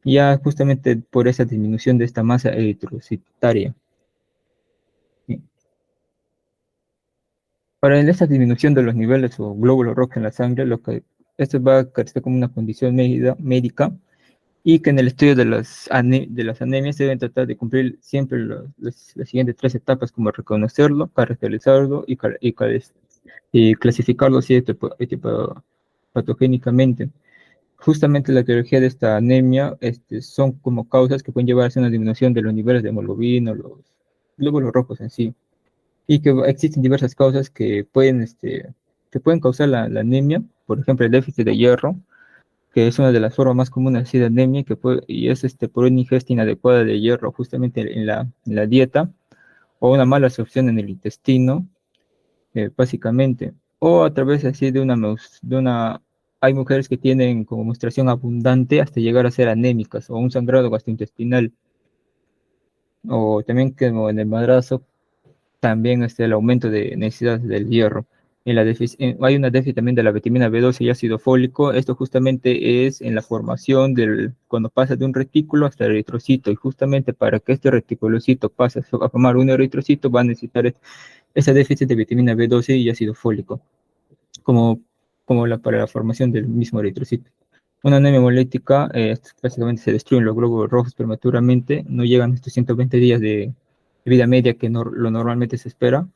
ya justamente por esa disminución de esta masa eritrocitaria. ¿Sí? Para esta disminución de los niveles o glóbulos rojos en la sangre, esto va a carecer como una condición médica y que en el estudio de las anemias se deben tratar de cumplir siempre las siguientes tres etapas, como reconocerlo, caracterizarlo y clasificarlo así patogénicamente. Justamente la etiología de esta anemia son como causas que pueden llevar a una disminución de los niveles de hemoglobina, los glóbulos rojos en sí, y que existen diversas causas que pueden causar la anemia, por ejemplo, el déficit de hierro, que es una de las formas más comunes así de anemia, y es por una ingesta inadecuada de hierro justamente en la dieta, o una mala absorción en el intestino, básicamente, o a través así hay mujeres que tienen como menstruación abundante hasta llegar a ser anémicas, o un sangrado gastrointestinal, o también como en el madrazo, también el aumento de necesidad del hierro. Hay una déficit también de la vitamina B12 y ácido fólico. Esto justamente es en la formación cuando pasa de un retículo hasta el eritrocito. Y justamente para que este reticulocito pase a formar un eritrocito, va a necesitar ese déficit de vitamina B12 y ácido fólico, como, para la formación del mismo eritrocito. Una anemia hemolítica, básicamente se destruyen los glóbulos rojos prematuramente, no llegan a estos 120 días de vida media que lo normalmente se espera.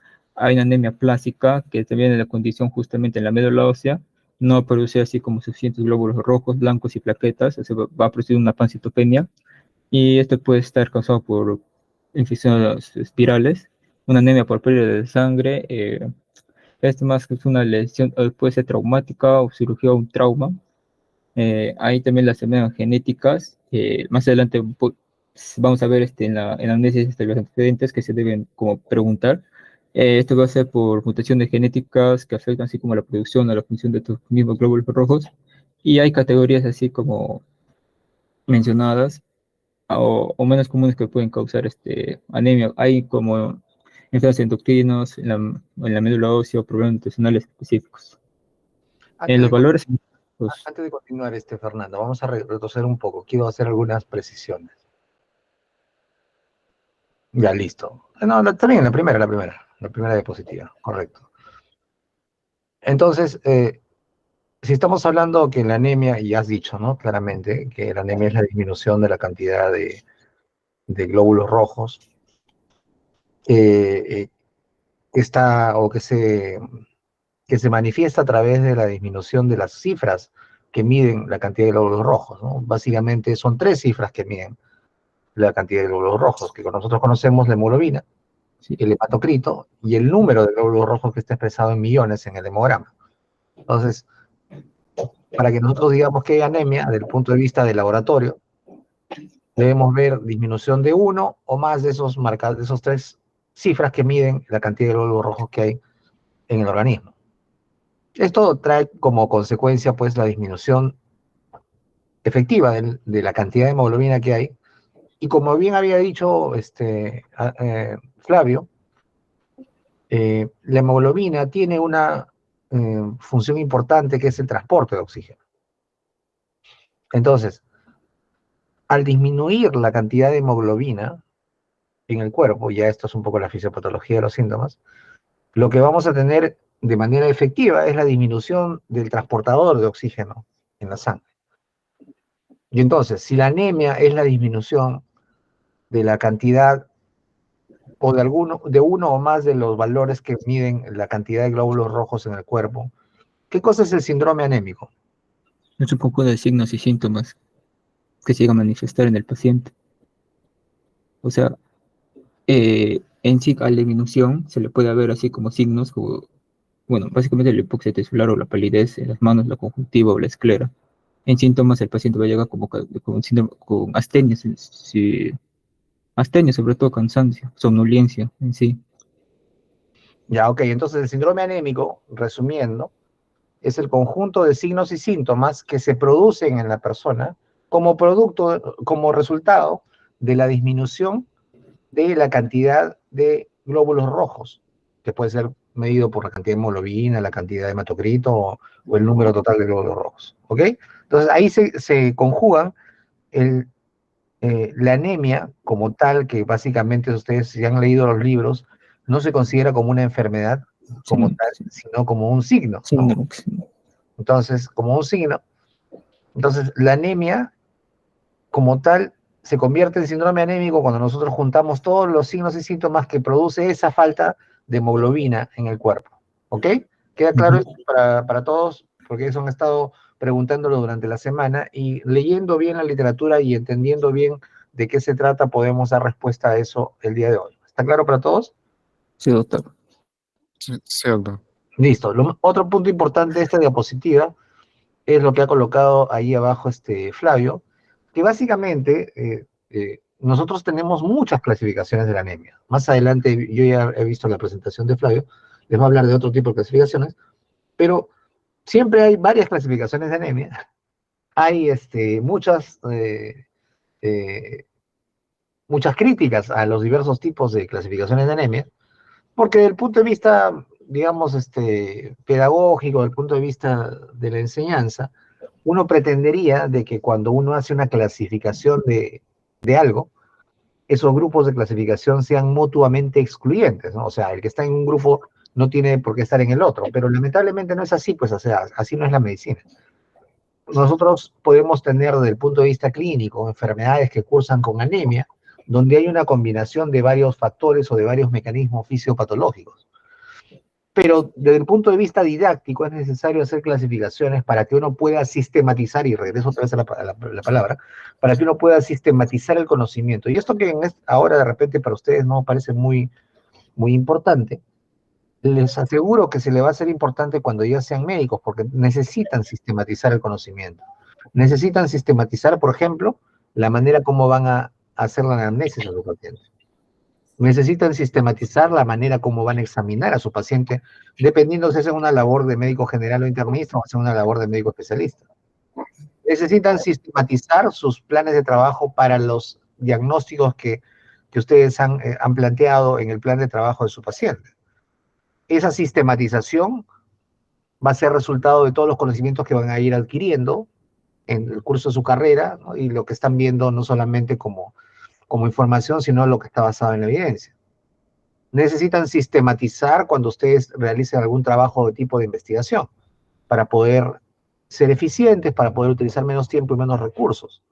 Hay una anemia plástica, que también es la condición justamente en la médula ósea, no produce así como suficientes glóbulos rojos, blancos y plaquetas, va a producir una pancitopenia, y esto puede estar causado por infecciones espirales, una anemia por pérdida de sangre, esto más que es una lesión, puede ser traumática o cirugía o un trauma. Hay también las enfermedades genéticas. Más adelante vamos a ver en la análisis de los antecedentes que se deben como preguntar. Esto va a ser por mutaciones genéticas que afectan así como la producción o la función de tus mismos glóbulos rojos. Y hay categorías así como mencionadas o menos comunes que pueden causar anemia. Hay como enfermedades endocrinas en la médula ósea o problemas nutricionales específicos. En Antes los de, valores, pues, antes de continuar, Fernando, vamos a retroceder un poco. Quiero hacer algunas precisiones. Ya, listo. No, está bien, la primera diapositiva, correcto. Entonces, si estamos hablando que la anemia, y has dicho, ¿no? Claramente, que la anemia es la disminución de la cantidad de glóbulos rojos, está, o que se manifiesta a través de la disminución de las cifras que miden la cantidad de glóbulos rojos, ¿no? Básicamente son tres cifras que miden la cantidad de glóbulos rojos, que nosotros conocemos la hemoglobina, sí. el hematocrito y el número de glóbulos rojos que está expresado en millones en el hemograma. Entonces, para que nosotros digamos que hay anemia, desde el punto de vista del laboratorio, debemos ver disminución de uno o más de de esos tres cifras que miden la cantidad de glóbulos rojos que hay en el organismo. Esto trae como consecuencia, pues, la disminución efectiva de la cantidad de hemoglobina que hay. Y como bien había dicho Flavio, la hemoglobina tiene una función importante que es el transporte de oxígeno. Entonces, al disminuir la cantidad de hemoglobina en el cuerpo, ya esto es un poco la fisiopatología de los síntomas, lo que vamos a tener de manera efectiva es la disminución del transportador de oxígeno en la sangre. Y entonces, si la anemia es la disminución de la cantidad o de uno o más de los valores que miden la cantidad de glóbulos rojos en el cuerpo, ¿qué cosa es el síndrome anémico? Es un poco de signos y síntomas que se llegan a manifestar en el paciente. O sea, en sí a la disminución se le puede ver así como signos, como, bueno, básicamente la hipoxia tisular o la palidez en las manos, la conjuntiva o la esclera. En síntomas el paciente va a llegar con astenia, astenia, sobre todo cansancio, somnolencia en sí. Ya, ok, entonces el síndrome anémico, resumiendo, es el conjunto de signos y síntomas que se producen en la persona como producto, como resultado de la disminución de la cantidad de glóbulos rojos, que puede ser medido por la cantidad de hemoglobina, la cantidad de hematocrito o el número total de glóbulos rojos. ¿Ok? Entonces ahí se conjugan la anemia como tal, que básicamente ustedes si han leído los libros, no se considera como una enfermedad como Sí, tal, sí, sino como un signo, sí, ¿no? no, sí. Entonces, como un signo. Entonces, la anemia como tal se convierte en síndrome anémico cuando nosotros juntamos todos los signos y síntomas que produce esa falta de hemoglobina en el cuerpo. ¿Ok? ¿Queda claro Ujú. esto para todos? Porque eso han estado preguntándolo durante la semana y leyendo bien la literatura y entendiendo bien de qué se trata, podemos dar respuesta a eso el día de hoy. ¿Está claro para todos? Sí, doctor. Sí, sí, doctor. Listo. Otro punto importante de esta diapositiva es lo que ha colocado ahí abajo Flavio, que básicamente nosotros tenemos muchas clasificaciones de la anemia. Más adelante yo ya he visto la presentación de Flavio, les va a hablar de otro tipo de clasificaciones, pero siempre hay varias clasificaciones de anemia. Hay eh, muchas críticas a los diversos tipos de clasificaciones de anemia, porque desde el punto de vista, digamos, pedagógico, desde el punto de vista de la enseñanza, uno pretendería de que cuando uno hace una clasificación de algo, esos grupos de clasificación sean mutuamente excluyentes, ¿no? O sea, el que está en un grupo no tiene por qué estar en el otro, pero lamentablemente no es así, pues, o sea, así no es la medicina. Nosotros podemos tener desde el punto de vista clínico enfermedades que cursan con anemia, donde hay una combinación de varios factores o de varios mecanismos fisiopatológicos. Pero desde el punto de vista didáctico es necesario hacer clasificaciones para que uno pueda sistematizar, y regreso otra vez a la palabra, para que uno pueda sistematizar el conocimiento. Y esto que ahora de repente para ustedes no parece muy, muy importante, les aseguro que se le va a hacer importante cuando ya sean médicos, porque necesitan sistematizar el conocimiento. Necesitan sistematizar, por ejemplo, la manera como van a hacer la anamnesis a su paciente. Necesitan sistematizar la manera como van a examinar a su paciente, dependiendo si es una labor de médico general o internista o es una labor de médico especialista. Necesitan sistematizar sus planes de trabajo para los diagnósticos que ustedes han planteado en el plan de trabajo de su paciente. Esa sistematización va a ser resultado de todos los conocimientos que van a ir adquiriendo en el curso de su carrera, ¿no? Y lo que están viendo no solamente como información, sino lo que está basado en la evidencia. Necesitan sistematizar cuando ustedes realicen algún trabajo de tipo de investigación para poder ser eficientes, para poder utilizar menos tiempo y menos recursos.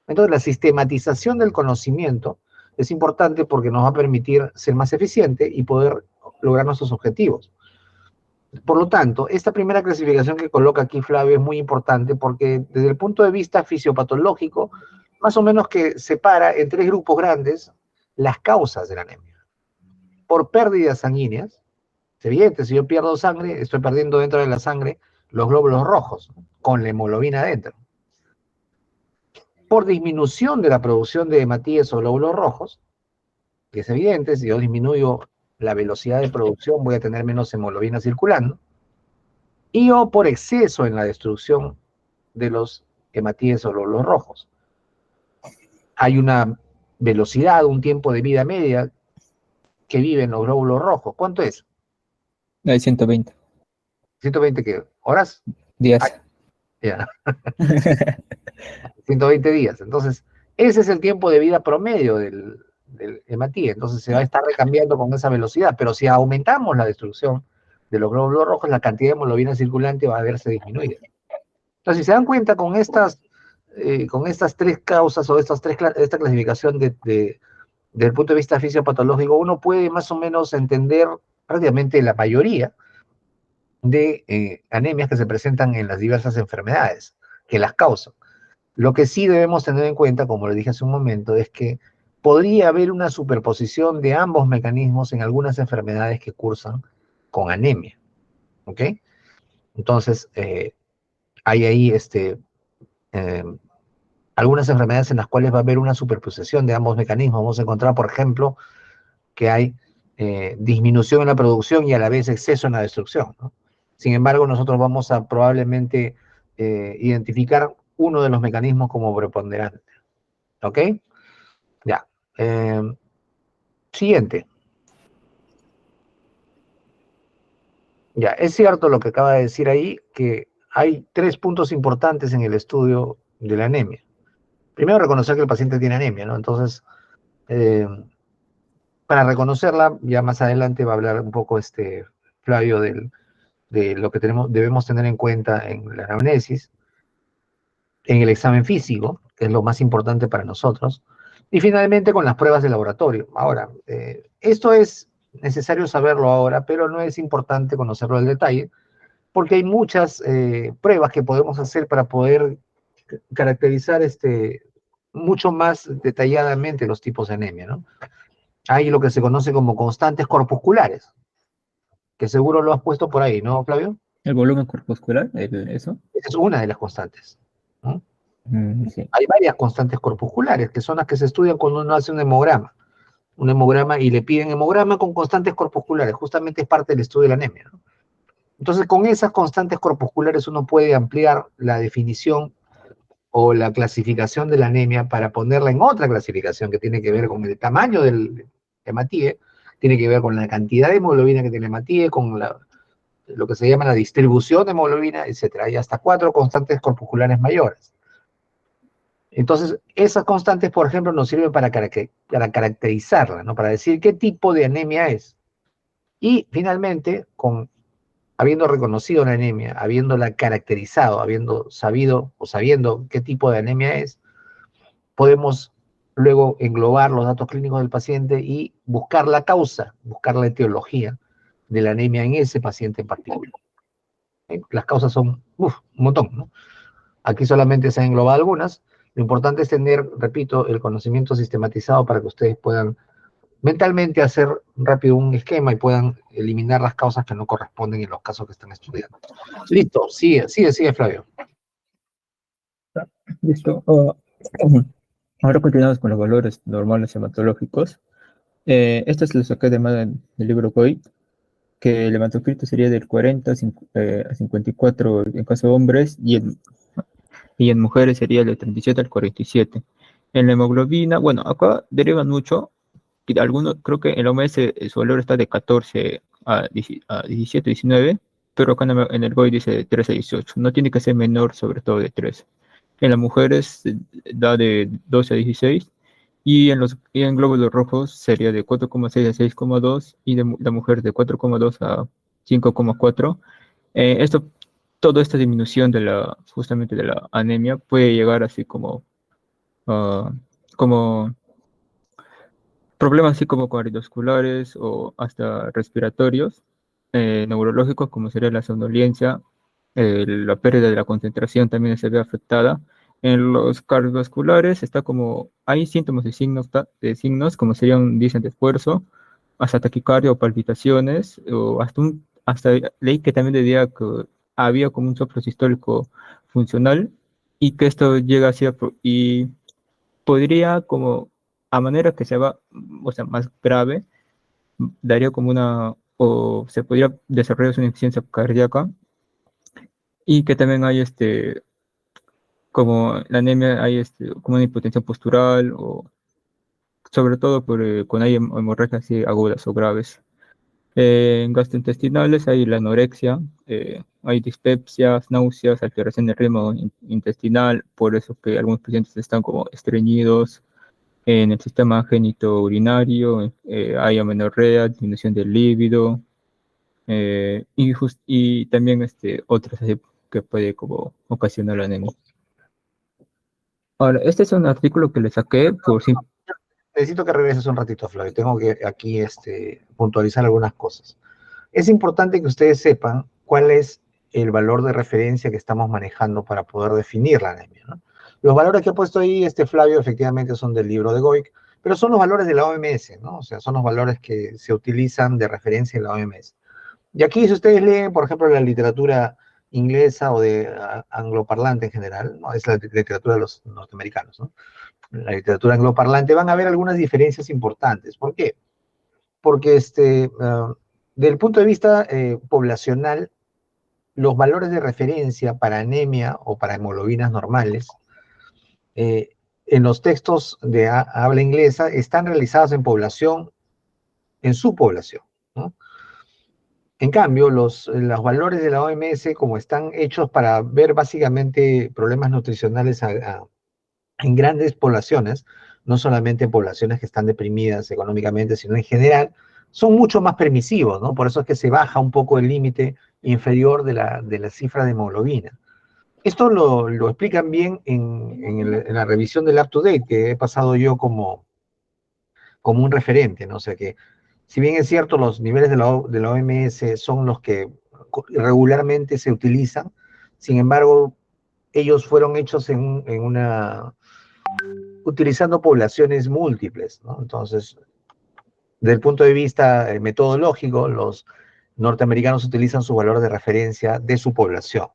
Entonces, la sistematización del conocimiento es importante porque nos va a permitir ser más eficiente y poder lograr nuestros objetivos. Por lo tanto, esta primera clasificación que coloca aquí Flavio es muy importante porque desde el punto de vista fisiopatológico, más o menos que separa en tres grupos grandes las causas de la anemia. Por pérdidas sanguíneas, es evidente, si yo pierdo sangre, estoy perdiendo dentro de la sangre los glóbulos rojos, con la hemoglobina adentro. Por disminución de la producción de hematíes o glóbulos rojos, que es evidente, si yo disminuyo la velocidad de producción, voy a tener menos hemoglobina circulando. Y o por exceso en la destrucción de los hematíes o glóbulos rojos. Hay una velocidad, un tiempo de vida media que viven los glóbulos rojos. ¿Cuánto es? Hay 120 ¿120 qué? ¿Horas? días. Ya. 120 días. Entonces, ese es el tiempo de vida promedio del hematí. Entonces, se va a estar recambiando con esa velocidad. Pero si aumentamos la destrucción de los glóbulos rojos, la cantidad de hemoglobina circulante va a verse disminuida. Entonces, si se dan cuenta con estas tres causas o esta clasificación desde el punto de vista fisiopatológico, uno puede más o menos entender prácticamente la mayoría de anemias que se presentan en las diversas enfermedades que las causan. Lo que sí debemos tener en cuenta, como le dije hace un momento, es que podría haber una superposición de ambos mecanismos en algunas enfermedades que cursan con anemia. ¿Ok? Entonces, hay ahí eh, algunas enfermedades en las cuales va a haber una superposición de ambos mecanismos. Vamos a encontrar, por ejemplo, que hay disminución en la producción y a la vez exceso en la destrucción, ¿no? Sin embargo, nosotros vamos a probablemente identificar uno de los mecanismos como preponderante. ¿Ok? Ya. Siguiente. Ya, es cierto lo que acaba de decir ahí, que hay tres puntos importantes en el estudio de la anemia. primero reconocer que el paciente tiene anemia, ¿no? Entonces, eh, para reconocerla, ya más adelante va a hablar un poco Flavio de lo que debemos tener en cuenta en la anamnesis, en el examen físico, que es lo más importante para nosotros, y finalmente con las pruebas de laboratorio. Ahora, esto es necesario saberlo ahora, pero no es importante conocerlo al detalle, porque hay muchas pruebas que podemos hacer para poder caracterizar mucho más detalladamente los tipos de anemia, ¿no? Hay lo que se conoce como constantes corpusculares, que seguro lo has puesto por ahí, ¿no, Flavio? El volumen corpuscular, eso. Esa es una de las constantes, ¿no? Sí. Hay varias constantes corpusculares, que son las que se estudian cuando uno hace un hemograma y le piden hemograma con constantes corpusculares, justamente es parte del estudio de la anemia, ¿no? Entonces, con esas constantes corpusculares uno puede ampliar la definición o la clasificación de la anemia para ponerla en otra clasificación que tiene que ver con el tamaño del hematíe, tiene que ver con la cantidad de hemoglobina que tiene el hematíe, con lo que se llama la distribución de hemoglobina, etcétera. Hay hasta 4 constantes corpusculares mayores. Entonces, esas constantes, por ejemplo, nos sirven para caracterizarla, ¿no? Para decir qué tipo de anemia es. Y finalmente, habiendo reconocido la anemia, habiéndola caracterizado, habiendo sabido o sabiendo qué tipo de anemia es, podemos luego englobar los datos clínicos del paciente y buscar la causa, buscar la etiología de la anemia en ese paciente en particular. Las causas son un montón, ¿no? Aquí solamente se han englobado algunas. Lo importante es tener, repito, el conocimiento sistematizado para que ustedes puedan mentalmente hacer rápido un esquema y puedan eliminar las causas que no corresponden en los casos que están estudiando. Listo, sigue, Flavio. Listo. Ahora continuamos con los valores normales hematológicos. Estos los saqué de más del libro COI, que el hematocrito sería del 40 a 54 en caso de hombres y en mujeres sería del 37 al 47. En la hemoglobina, bueno, acá derivan mucho, y algunos, creo que en la OMS su valor está de 14 a 17, 19, pero acá en el GOI dice de 13 a 18. No tiene que ser menor, sobre todo de 13. En las mujeres da de 12 a 16 y en glóbulos rojos sería de 4,6 a 6,2 y de la mujer de 4,2 a 5,4. Esto, toda esta disminución justamente de la anemia puede llegar así ah, como problemas así como cardiovasculares o hasta respiratorios, neurológicos como sería la somnolencia, la pérdida de la concentración también se ve afectada. En los cardiovasculares está como, hay síntomas de signos como serían, dicen, de esfuerzo, hasta taquicardia o palpitaciones, o hasta leí que también decía que había como un soplo sistólico funcional y que esto llega así y podría como, a manera que se va, o sea, más grave, daría como o se podría desarrollar una insuficiencia cardíaca y que también hay como la anemia, hay como una hipotensión postural o sobre todo cuando hay hemorragias así agudas o graves. En gastrointestinales hay la anorexia, hay dispepsias, náuseas, alteración del ritmo intestinal, por eso que algunos pacientes están como estreñidos. En el sistema genitourinario hay amenorrea, disminución del líbido y también otras así que puede como ocasionar la anemia. Ahora, este es un artículo que le saqué por si... Necesito que regreses un ratito, Flavio. Tengo que aquí puntualizar algunas cosas. Es importante que ustedes sepan cuál es el valor de referencia que estamos manejando para poder definir la anemia, ¿no? Los valores que ha puesto ahí Flavio efectivamente son del libro de Goic, pero son los valores de la OMS, ¿no? O sea, son los valores que se utilizan de referencia en la OMS. Y aquí, si ustedes leen, por ejemplo, la literatura inglesa o de angloparlante en general, ¿no? Es la literatura de los norteamericanos, ¿no? La literatura angloparlante, van a ver algunas diferencias importantes. ¿Por qué? Porque del punto de vista poblacional, los valores de referencia para anemia o para hemoglobinas normales en los textos de habla inglesa están realizados en población, en su población, ¿no? En cambio, los valores de la OMS, como están hechos para ver básicamente problemas nutricionales en grandes poblaciones, no solamente en poblaciones que están deprimidas económicamente, sino en general, son mucho más permisivos, ¿no? Por eso es que se baja un poco el límite inferior de la cifra de hemoglobina. Esto lo explican bien en la revisión del up-to-date que he pasado yo como un referente, ¿no? O sea que, si bien es cierto, los niveles de la OMS son los que regularmente se utilizan, sin embargo, ellos fueron hechos utilizando poblaciones múltiples, ¿no? Entonces, desde el punto de vista metodológico, los norteamericanos utilizan su valor de referencia de su población.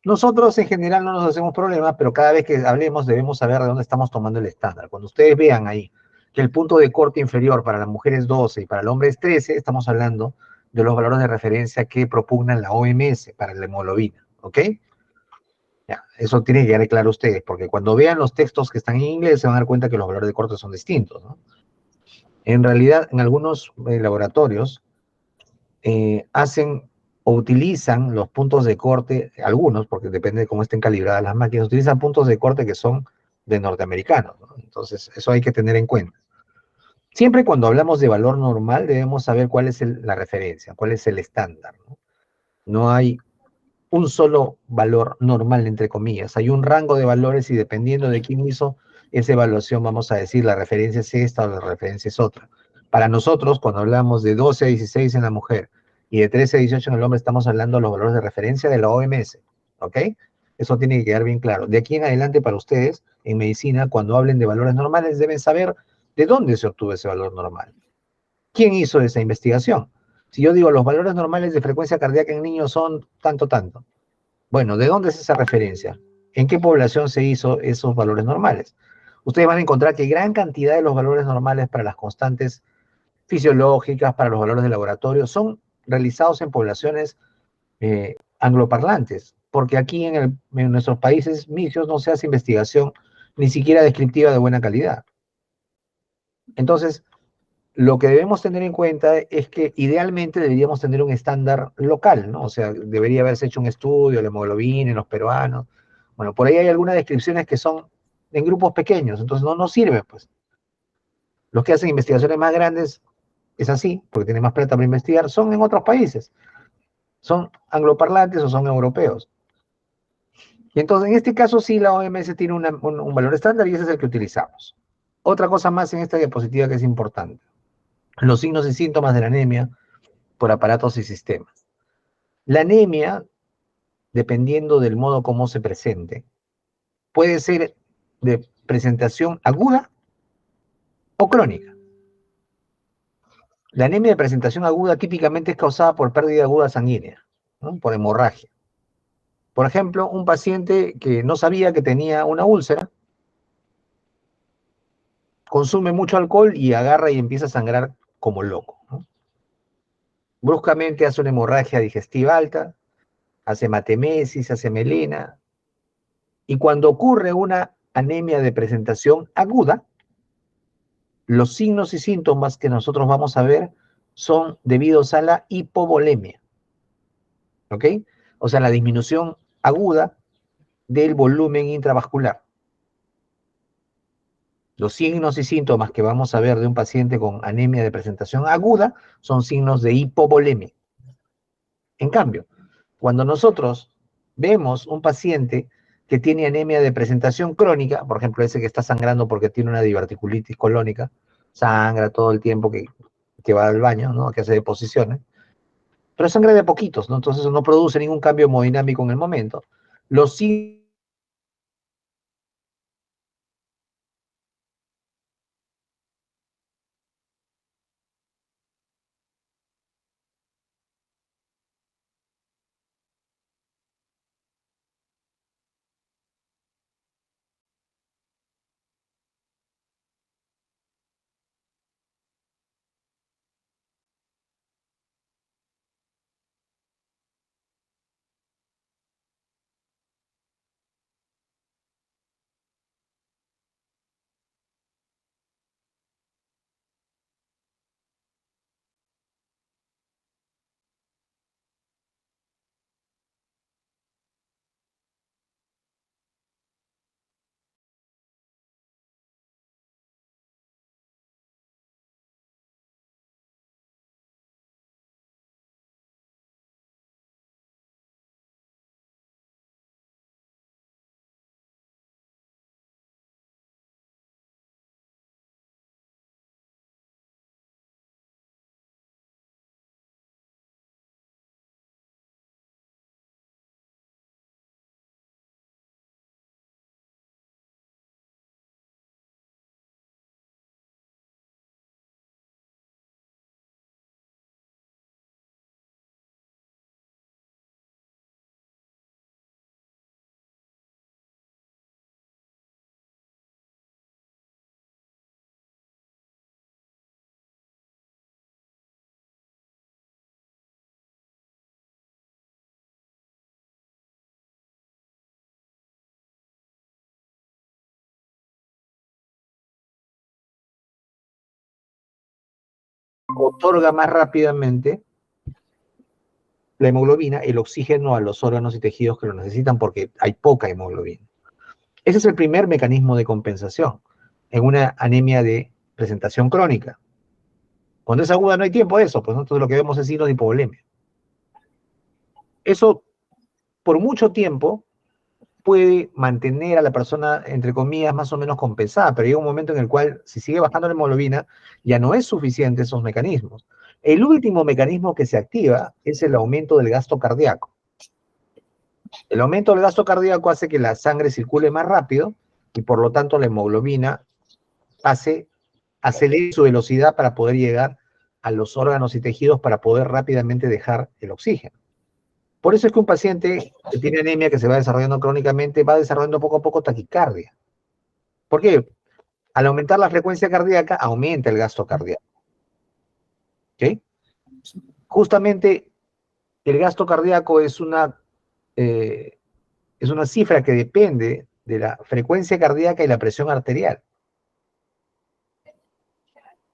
Nosotros en general no nos hacemos problemas, pero cada vez que hablemos debemos saber de dónde estamos tomando el estándar. Cuando ustedes vean ahí que el punto de corte inferior para la mujer es 12 y para el hombre es 13, estamos hablando de los valores de referencia que propugnan la OMS para la hemoglobina, ¿ok? Ya, eso tiene que quedar claro a ustedes, porque cuando vean los textos que están en inglés se van a dar cuenta que los valores de corte son distintos, ¿no? En realidad, en algunos laboratorios hacen o utilizan los puntos de corte, algunos, porque depende de cómo estén calibradas las máquinas, utilizan puntos de corte que son de norteamericanos, ¿no? Entonces, eso hay que tener en cuenta. Siempre cuando hablamos de valor normal debemos saber cuál es la referencia, cuál es el estándar, ¿no? No hay un solo valor normal, entre comillas. Hay un rango de valores y dependiendo de quién hizo esa evaluación, vamos a decir, la referencia es esta o la referencia es otra. Para nosotros, cuando hablamos de 12 a 16 en la mujer y de 13 a 18 en el hombre, estamos hablando de los valores de referencia de la OMS, ¿ok? Eso tiene que quedar bien claro. De aquí en adelante, para ustedes, en medicina, cuando hablen de valores normales, deben saber de dónde se obtuvo ese valor normal. ¿Quién hizo esa investigación? Si yo digo los valores normales de frecuencia cardíaca en niños son tanto, tanto. Bueno, ¿de dónde es esa referencia? ¿En qué población se hizo esos valores normales? Ustedes van a encontrar que gran cantidad de los valores normales para las constantes fisiológicas, para los valores de laboratorio, son realizados en poblaciones angloparlantes, porque aquí en nuestros países mixtos no se hace investigación ni siquiera descriptiva de buena calidad. Entonces, lo que debemos tener en cuenta es que idealmente deberíamos tener un estándar local, ¿no? O sea, debería haberse hecho un estudio, la hemoglobina en los peruanos. Bueno, por ahí hay algunas descripciones que son en grupos pequeños, entonces no sirve, pues. Los que hacen investigaciones más grandes es así, porque tienen más plata para investigar, son en otros países, son angloparlantes o son europeos. Y entonces, en este caso sí, la OMS tiene un valor estándar y ese es el que utilizamos. Otra cosa más en esta diapositiva que es importante, los signos y síntomas de la anemia por aparatos y sistemas. La anemia, dependiendo del modo como se presente, puede ser de presentación aguda o crónica. La anemia de presentación aguda típicamente es causada por pérdida aguda sanguínea, ¿no? Por hemorragia. Por ejemplo, un paciente que no sabía que tenía una úlcera, consume mucho alcohol y agarra y empieza a sangrar como loco, ¿no? Bruscamente hace una hemorragia digestiva alta, hace hematemesis, hace melena, y cuando ocurre una anemia de presentación aguda, los signos y síntomas que nosotros vamos a ver son debidos a la hipovolemia, ¿ok? O sea, la disminución aguda del volumen intravascular. Los signos y síntomas que vamos a ver de un paciente con anemia de presentación aguda son signos de hipovolemia. En cambio, cuando nosotros vemos un paciente que tiene anemia de presentación crónica, por ejemplo, ese que está sangrando porque tiene una diverticulitis colónica, sangra todo el tiempo que va al baño, ¿no? Que hace deposiciones, pero sangra de poquitos, ¿no? Entonces no produce ningún cambio hemodinámico en el momento. Los signos otorga más rápidamente la hemoglobina, el oxígeno a los órganos y tejidos que lo necesitan porque hay poca hemoglobina. Ese es el primer mecanismo de compensación en una anemia de presentación crónica. Cuando es aguda no hay tiempo de eso, pues nosotros lo que vemos es signos de hipovolemia. Eso, por mucho tiempo, puede mantener a la persona, entre comillas, más o menos compensada, pero llega un momento en el cual, si sigue bajando la hemoglobina, ya no es suficiente esos mecanismos. El último mecanismo que se activa es el aumento del gasto cardíaco. El aumento del gasto cardíaco hace que la sangre circule más rápido y por lo tanto la hemoglobina acelere su velocidad para poder llegar a los órganos y tejidos para poder rápidamente dejar el oxígeno. Por eso es que un paciente que tiene anemia que se va desarrollando crónicamente va desarrollando poco a poco taquicardia. ¿Por qué? Al aumentar la frecuencia cardíaca, aumenta el gasto cardíaco. ¿Ok? Justamente el gasto cardíaco es una cifra que depende de la frecuencia cardíaca y la presión arterial.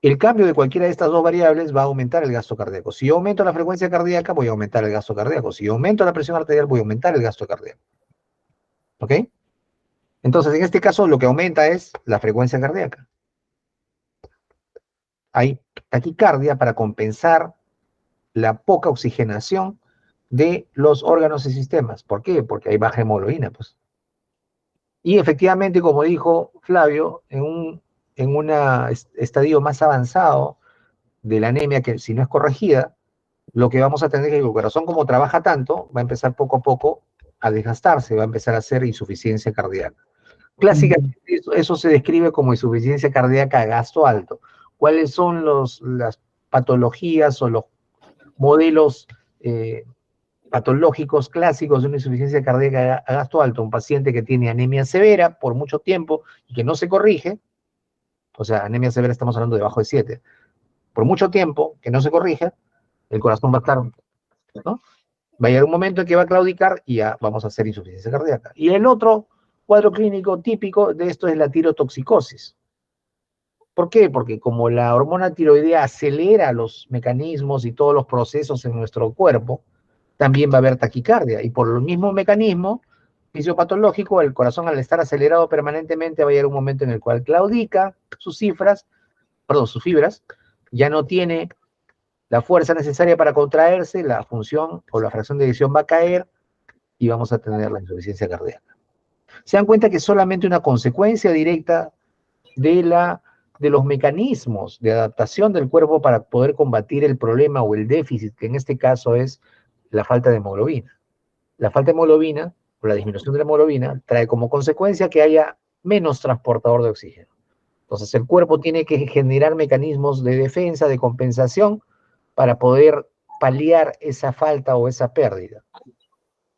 El cambio de cualquiera de estas dos variables va a aumentar el gasto cardíaco. Si yo aumento la frecuencia cardíaca, voy a aumentar el gasto cardíaco. Si yo aumento la presión arterial, voy a aumentar el gasto cardíaco. ¿Ok? Entonces, en este caso, lo que aumenta es la frecuencia cardíaca. Hay taquicardia para compensar la poca oxigenación de los órganos y sistemas. ¿Por qué? Porque hay baja hemoglobina, pues. Y efectivamente, como dijo Flavio, en un estadio más avanzado de la anemia, que si no es corregida, lo que vamos a tener es que el corazón, como trabaja tanto, va a empezar poco a poco a desgastarse, va a empezar a hacer insuficiencia cardíaca. Clásicamente, eso se describe como insuficiencia cardíaca a gasto alto. ¿Cuáles son las patologías o los modelos patológicos clásicos de una insuficiencia cardíaca a gasto alto? Un paciente que tiene anemia severa por mucho tiempo y que no se corrige, o sea, anemia severa estamos hablando de debajo de 7, por mucho tiempo que no se corrige, el corazón va a estar, ¿no? Va a llegar un momento en que va a claudicar y ya vamos a hacer insuficiencia cardíaca. Y el otro cuadro clínico típico de esto es la tirotoxicosis. ¿Por qué? Porque como la hormona tiroidea acelera los mecanismos y todos los procesos en nuestro cuerpo, también va a haber taquicardia. Y por el mismo mecanismo fisiopatológico, el corazón al estar acelerado permanentemente va a llegar un momento en el cual claudica sus fibras, ya no tiene la fuerza necesaria para contraerse, la función o la fracción de eyección va a caer y vamos a tener la insuficiencia cardíaca. Se dan cuenta que es solamente una consecuencia directa de los mecanismos de adaptación del cuerpo para poder combatir el problema o el déficit, que en este caso es la falta de hemoglobina. La falta de hemoglobina o la disminución de la hemoglobina trae como consecuencia que haya menos transportador de oxígeno. Entonces el cuerpo tiene que generar mecanismos de defensa, de compensación, para poder paliar esa falta o esa pérdida.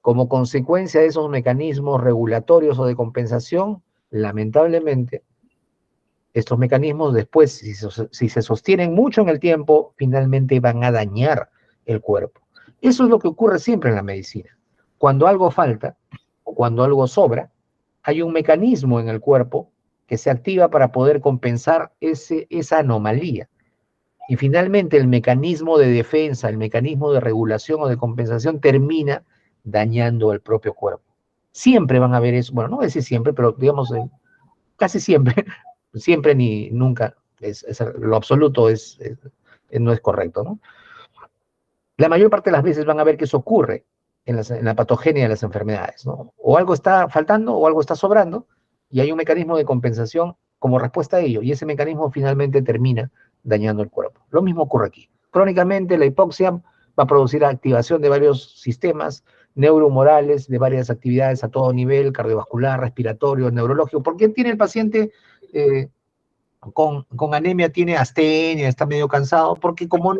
Como consecuencia de esos mecanismos regulatorios o de compensación, lamentablemente, estos mecanismos después, si se sostienen mucho en el tiempo, finalmente van a dañar el cuerpo. Eso es lo que ocurre siempre en la medicina. Cuando algo falta o cuando algo sobra, hay un mecanismo en el cuerpo que se activa para poder compensar esa anomalía. Y finalmente el mecanismo de defensa, el mecanismo de regulación o de compensación termina dañando el propio cuerpo. Siempre van a haber eso, bueno, no voy a decir siempre, pero digamos casi siempre, siempre ni nunca, lo absoluto no es correcto, ¿no? La mayor parte de las veces van a ver que eso ocurre en la patogenia de las enfermedades, ¿no? O algo está faltando o algo está sobrando y hay un mecanismo de compensación como respuesta a ello y ese mecanismo finalmente termina dañando el cuerpo. Lo mismo ocurre aquí. Crónicamente la hipoxia va a producir activación de varios sistemas neurohumorales, de varias actividades a todo nivel, cardiovascular, respiratorio, neurológico. ¿Por qué tiene el paciente con anemia, tiene astenia, está medio cansado? Porque como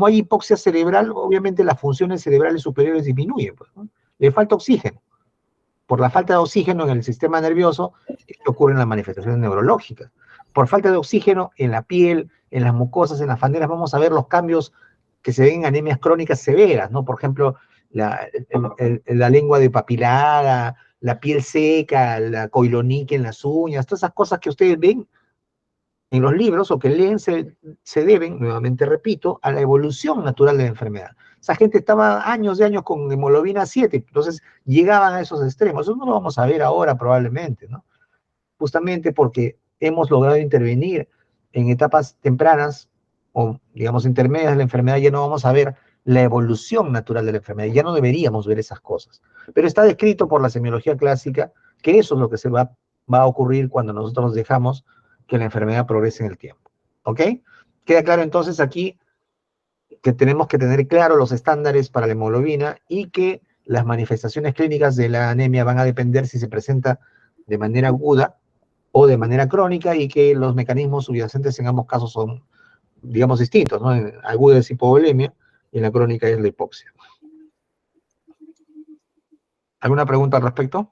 hay hipoxia cerebral, obviamente las funciones cerebrales superiores disminuyen, pues, ¿no? Le falta oxígeno. Por la falta de oxígeno en el sistema nervioso, esto ocurre en las manifestaciones neurológicas. Por falta de oxígeno en la piel, en las mucosas, en las faneras, vamos a ver los cambios que se ven en anemias crónicas severas, ¿no? Por ejemplo, la lengua depapilada, la piel seca, la coilonique en las uñas, todas esas cosas que ustedes ven en los libros o que leen se deben, nuevamente repito, a la evolución natural de la enfermedad. Esa gente estaba años y años con hemoglobina 7, entonces llegaban a esos extremos. Eso no lo vamos a ver ahora probablemente, ¿no? Justamente porque hemos logrado intervenir en etapas tempranas o, digamos, intermedias de la enfermedad, ya no vamos a ver la evolución natural de la enfermedad, ya no deberíamos ver esas cosas. Pero está descrito por la semiología clásica que eso es lo que va a ocurrir cuando nosotros dejamos que la enfermedad progrese en el tiempo. ¿Ok? Queda claro entonces aquí que tenemos que tener claro los estándares para la hemoglobina y que las manifestaciones clínicas de la anemia van a depender si se presenta de manera aguda o de manera crónica y que los mecanismos subyacentes en ambos casos son, digamos, distintos, ¿no? En aguda es hipovolemia y en la crónica es la hipoxia. ¿Alguna pregunta al respecto?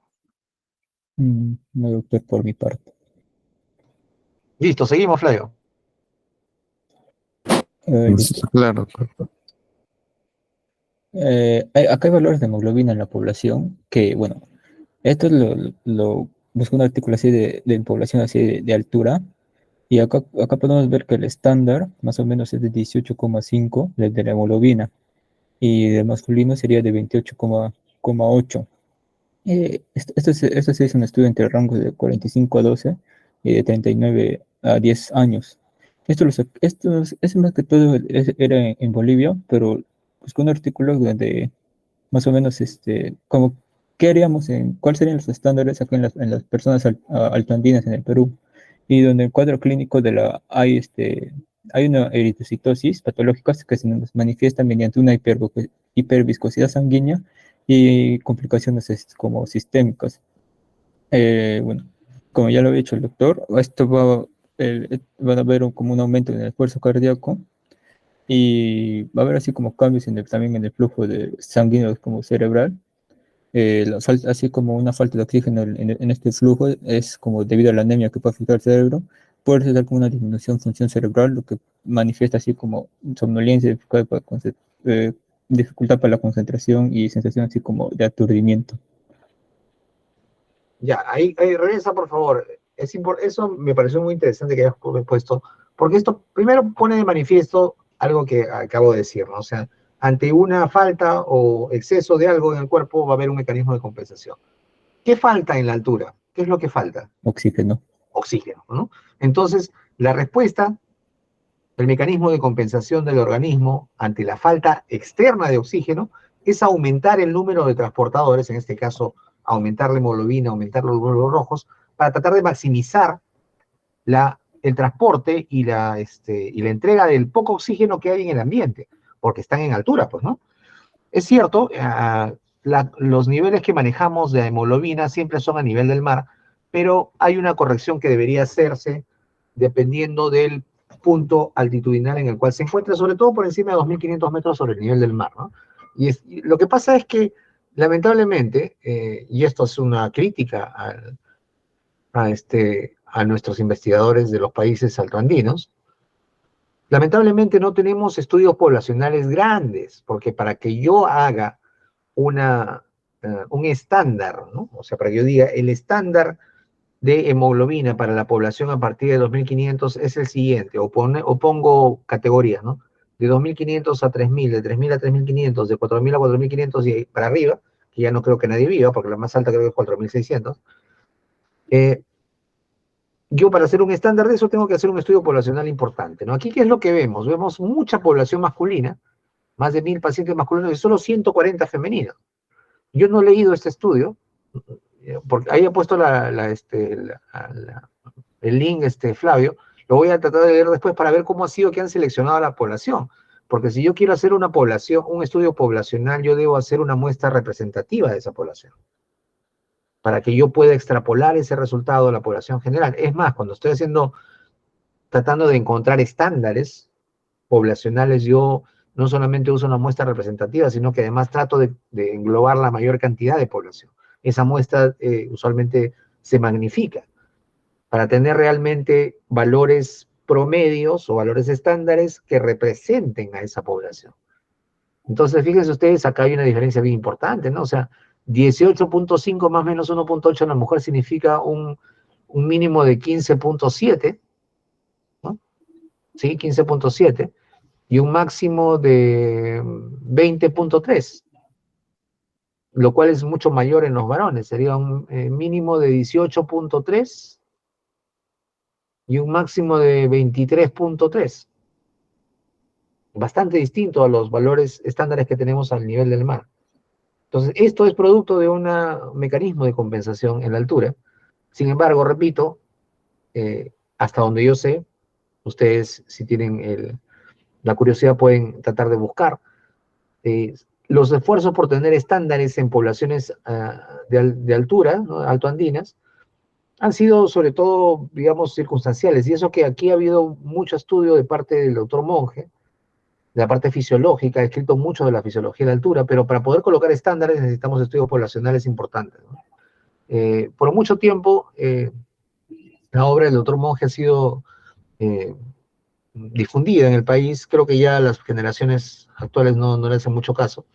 No, doctor, por mi parte. Listo, seguimos, Flavio. Claro. Acá hay valores de hemoglobina en la población que, bueno, esto lo busco un artículo así de población así de altura, y acá podemos ver que el estándar más o menos es de 18,5 de la hemoglobina, y del masculino sería de 28,8. Esto se hizo un estudio entre rangos de 45 a 12 y de 39 a 10 años. Es más que todo era en Bolivia, pero busqué un artículo donde más o menos como qué haríamos cuáles serían los estándares aquí en las personas altoandinas en el Perú, y donde en el cuadro clínico hay una eritrocitosis patológica que se nos manifiesta mediante una hiperviscosidad sanguínea y complicaciones como sistémicas. Bueno, como ya lo había dicho el doctor, van a haber como un aumento en el esfuerzo cardíaco, y va a haber así como cambios también en el flujo de sanguíneo como cerebral. Así como una falta de oxígeno en este flujo es como debido a la anemia que puede afectar al cerebro, puede ser como una disminución de función cerebral, lo que manifiesta así como somnolencia, dificultad para la concentración y sensación así como de aturdimiento. Ya, ahí regresa, por favor. Eso me pareció muy interesante que hayas puesto, porque esto primero pone de manifiesto algo que acabo de decir, ¿no? O sea, ante una falta o exceso de algo en el cuerpo va a haber un mecanismo de compensación. ¿Qué falta en la altura? ¿Qué es lo que falta? Oxígeno. Oxígeno, ¿no? Entonces, la respuesta, el mecanismo de compensación del organismo ante la falta externa de oxígeno es aumentar el número de transportadores, en este caso, aumentar la hemoglobina, aumentar los glóbulos rojos, para tratar de maximizar el transporte y la entrega del poco oxígeno que hay en el ambiente, porque están en altura, pues, ¿no? Es cierto, los niveles que manejamos de hemoglobina siempre son a nivel del mar, pero hay una corrección que debería hacerse dependiendo del punto altitudinal en el cual se encuentra, sobre todo por encima de 2.500 metros sobre el nivel del mar, ¿no? Y lo que pasa es que, lamentablemente, y esto es una crítica a nuestros investigadores de los países altoandinos, lamentablemente no tenemos estudios poblacionales grandes, porque para que yo haga un estándar, ¿no? O sea, para que yo diga, el estándar de hemoglobina para la población a partir de 2.500 es el siguiente, o pongo categorías, ¿no? De 2.500 a 3.000, de 3.000 a 3.500, de 4.000 a 4.500 y para arriba, que ya no creo que nadie viva, porque la más alta creo que es 4.600. Yo para hacer un estándar de eso tengo que hacer un estudio poblacional importante, ¿no? Aquí, ¿qué es lo que vemos? Vemos mucha población masculina, más de 1.000 pacientes masculinos y solo 140 femeninos. Yo no he leído este estudio, porque ahí he puesto el link, Flavio, lo voy a tratar de leer después para ver cómo ha sido que han seleccionado a la población, porque si yo quiero hacer un estudio poblacional, yo debo hacer una muestra representativa de esa población, para que yo pueda extrapolar ese resultado a la población general. Es más, cuando estoy tratando de encontrar estándares poblacionales, yo no solamente uso una muestra representativa, sino que además trato de englobar la mayor cantidad de población. Esa muestra usualmente se magnifica para tener realmente valores promedios o valores estándares que representen a esa población. Entonces, fíjense ustedes, acá hay una diferencia bien importante, ¿no? O sea, 18.5 más menos 1.8 en la mujer significa un mínimo de 15.7, ¿sí? 15.7, y un máximo de 20.3, lo cual es mucho mayor en los varones. Sería un mínimo de 18.3 y un máximo de 23.3. Bastante distinto a los valores estándares que tenemos al nivel del mar. Entonces, esto es producto de un mecanismo de compensación en la altura. Sin embargo, repito, hasta donde yo sé, ustedes, si tienen la curiosidad, pueden tratar de buscar. Los esfuerzos por tener estándares en poblaciones de altura, ¿no?, altoandinas, han sido sobre todo, digamos, circunstanciales. Y eso que aquí ha habido mucho estudio de parte del doctor Monge, de la parte fisiológica, ha escrito mucho de la fisiología de la altura, pero para poder colocar estándares necesitamos estudios poblacionales importantes, ¿no? Por mucho tiempo, la obra del doctor Monge ha sido eh, difundida en el país. Creo que ya las generaciones actuales no le hacen mucho caso.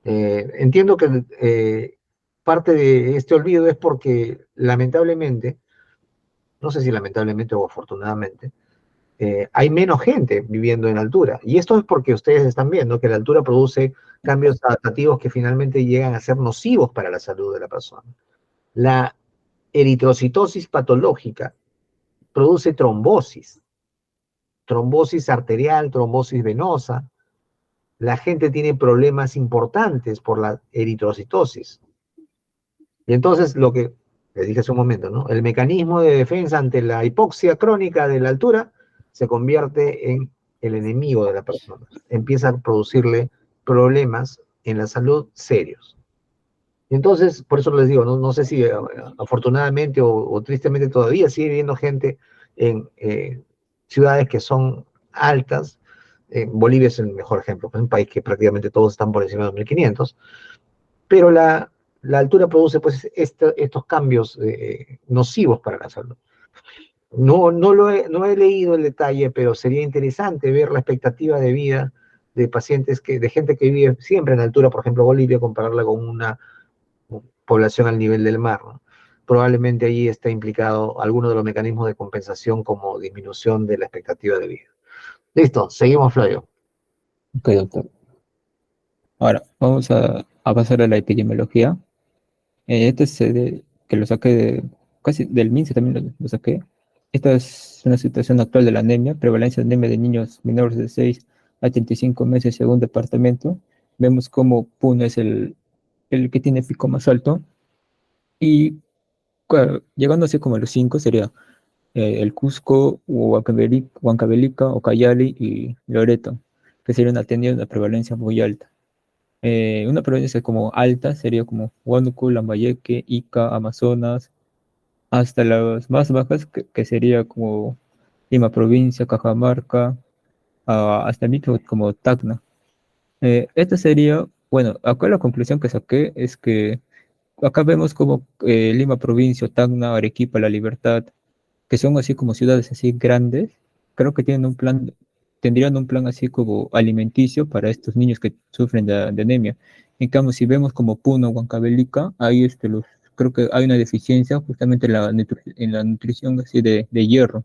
Entiendo que parte de este olvido es porque lamentablemente, no sé si lamentablemente o afortunadamente, hay menos gente viviendo en altura. Y esto es porque ustedes están viendo que la altura produce cambios adaptativos que finalmente llegan a ser nocivos para la salud de la persona. La eritrocitosis patológica produce trombosis arterial, trombosis venosa. La gente tiene problemas importantes por la eritrocitosis. Y entonces lo que les dije hace un momento, ¿no? El mecanismo de defensa ante la hipoxia crónica de la altura se convierte en el enemigo de la persona. Empieza a producirle problemas en la salud serios. Y entonces, por eso les digo, no sé si afortunadamente o tristemente todavía sigue viviendo gente en ciudades que son altas. Bolivia es el mejor ejemplo, es un país que prácticamente todos están por encima de 1500, pero la altura produce pues estos cambios nocivos para la salud. No he leído el detalle, pero sería interesante ver la expectativa de vida de pacientes, de gente que vive siempre en altura, por ejemplo Bolivia, compararla con una población al nivel del mar, ¿no? Probablemente allí está implicado alguno de los mecanismos de compensación como disminución de la expectativa de vida. Listo, seguimos, Flavio. Ok, doctor. Ahora, vamos a pasar a la epidemiología. Este es que lo saqué casi del MINSE también lo saqué. Esta es una situación actual de la anemia, prevalencia de anemia de niños menores de 6 a 35 meses según departamento. Vemos como Puno es el que tiene pico más alto y claro, llegando así como a los 5 sería el Cusco, Huancavelica, Ucayali y Loreto, que serían atendiendo una prevalencia muy alta. Una prevalencia como alta sería como Huánuco, Lambayeque, Ica, Amazonas, hasta las más bajas, que sería como Lima Provincia, Cajamarca, hasta el mismo como Tacna. Esta sería, bueno, acá la conclusión que saqué es que acá vemos como Lima Provincia, Tacna, Arequipa, La Libertad, que son así como ciudades así grandes, creo que tienen un plan, tendrían un plan así como alimenticio para estos niños que sufren de anemia. En cambio, si vemos como Puno, Huancavelica, ahí creo que hay una deficiencia justamente en en la nutrición así de hierro.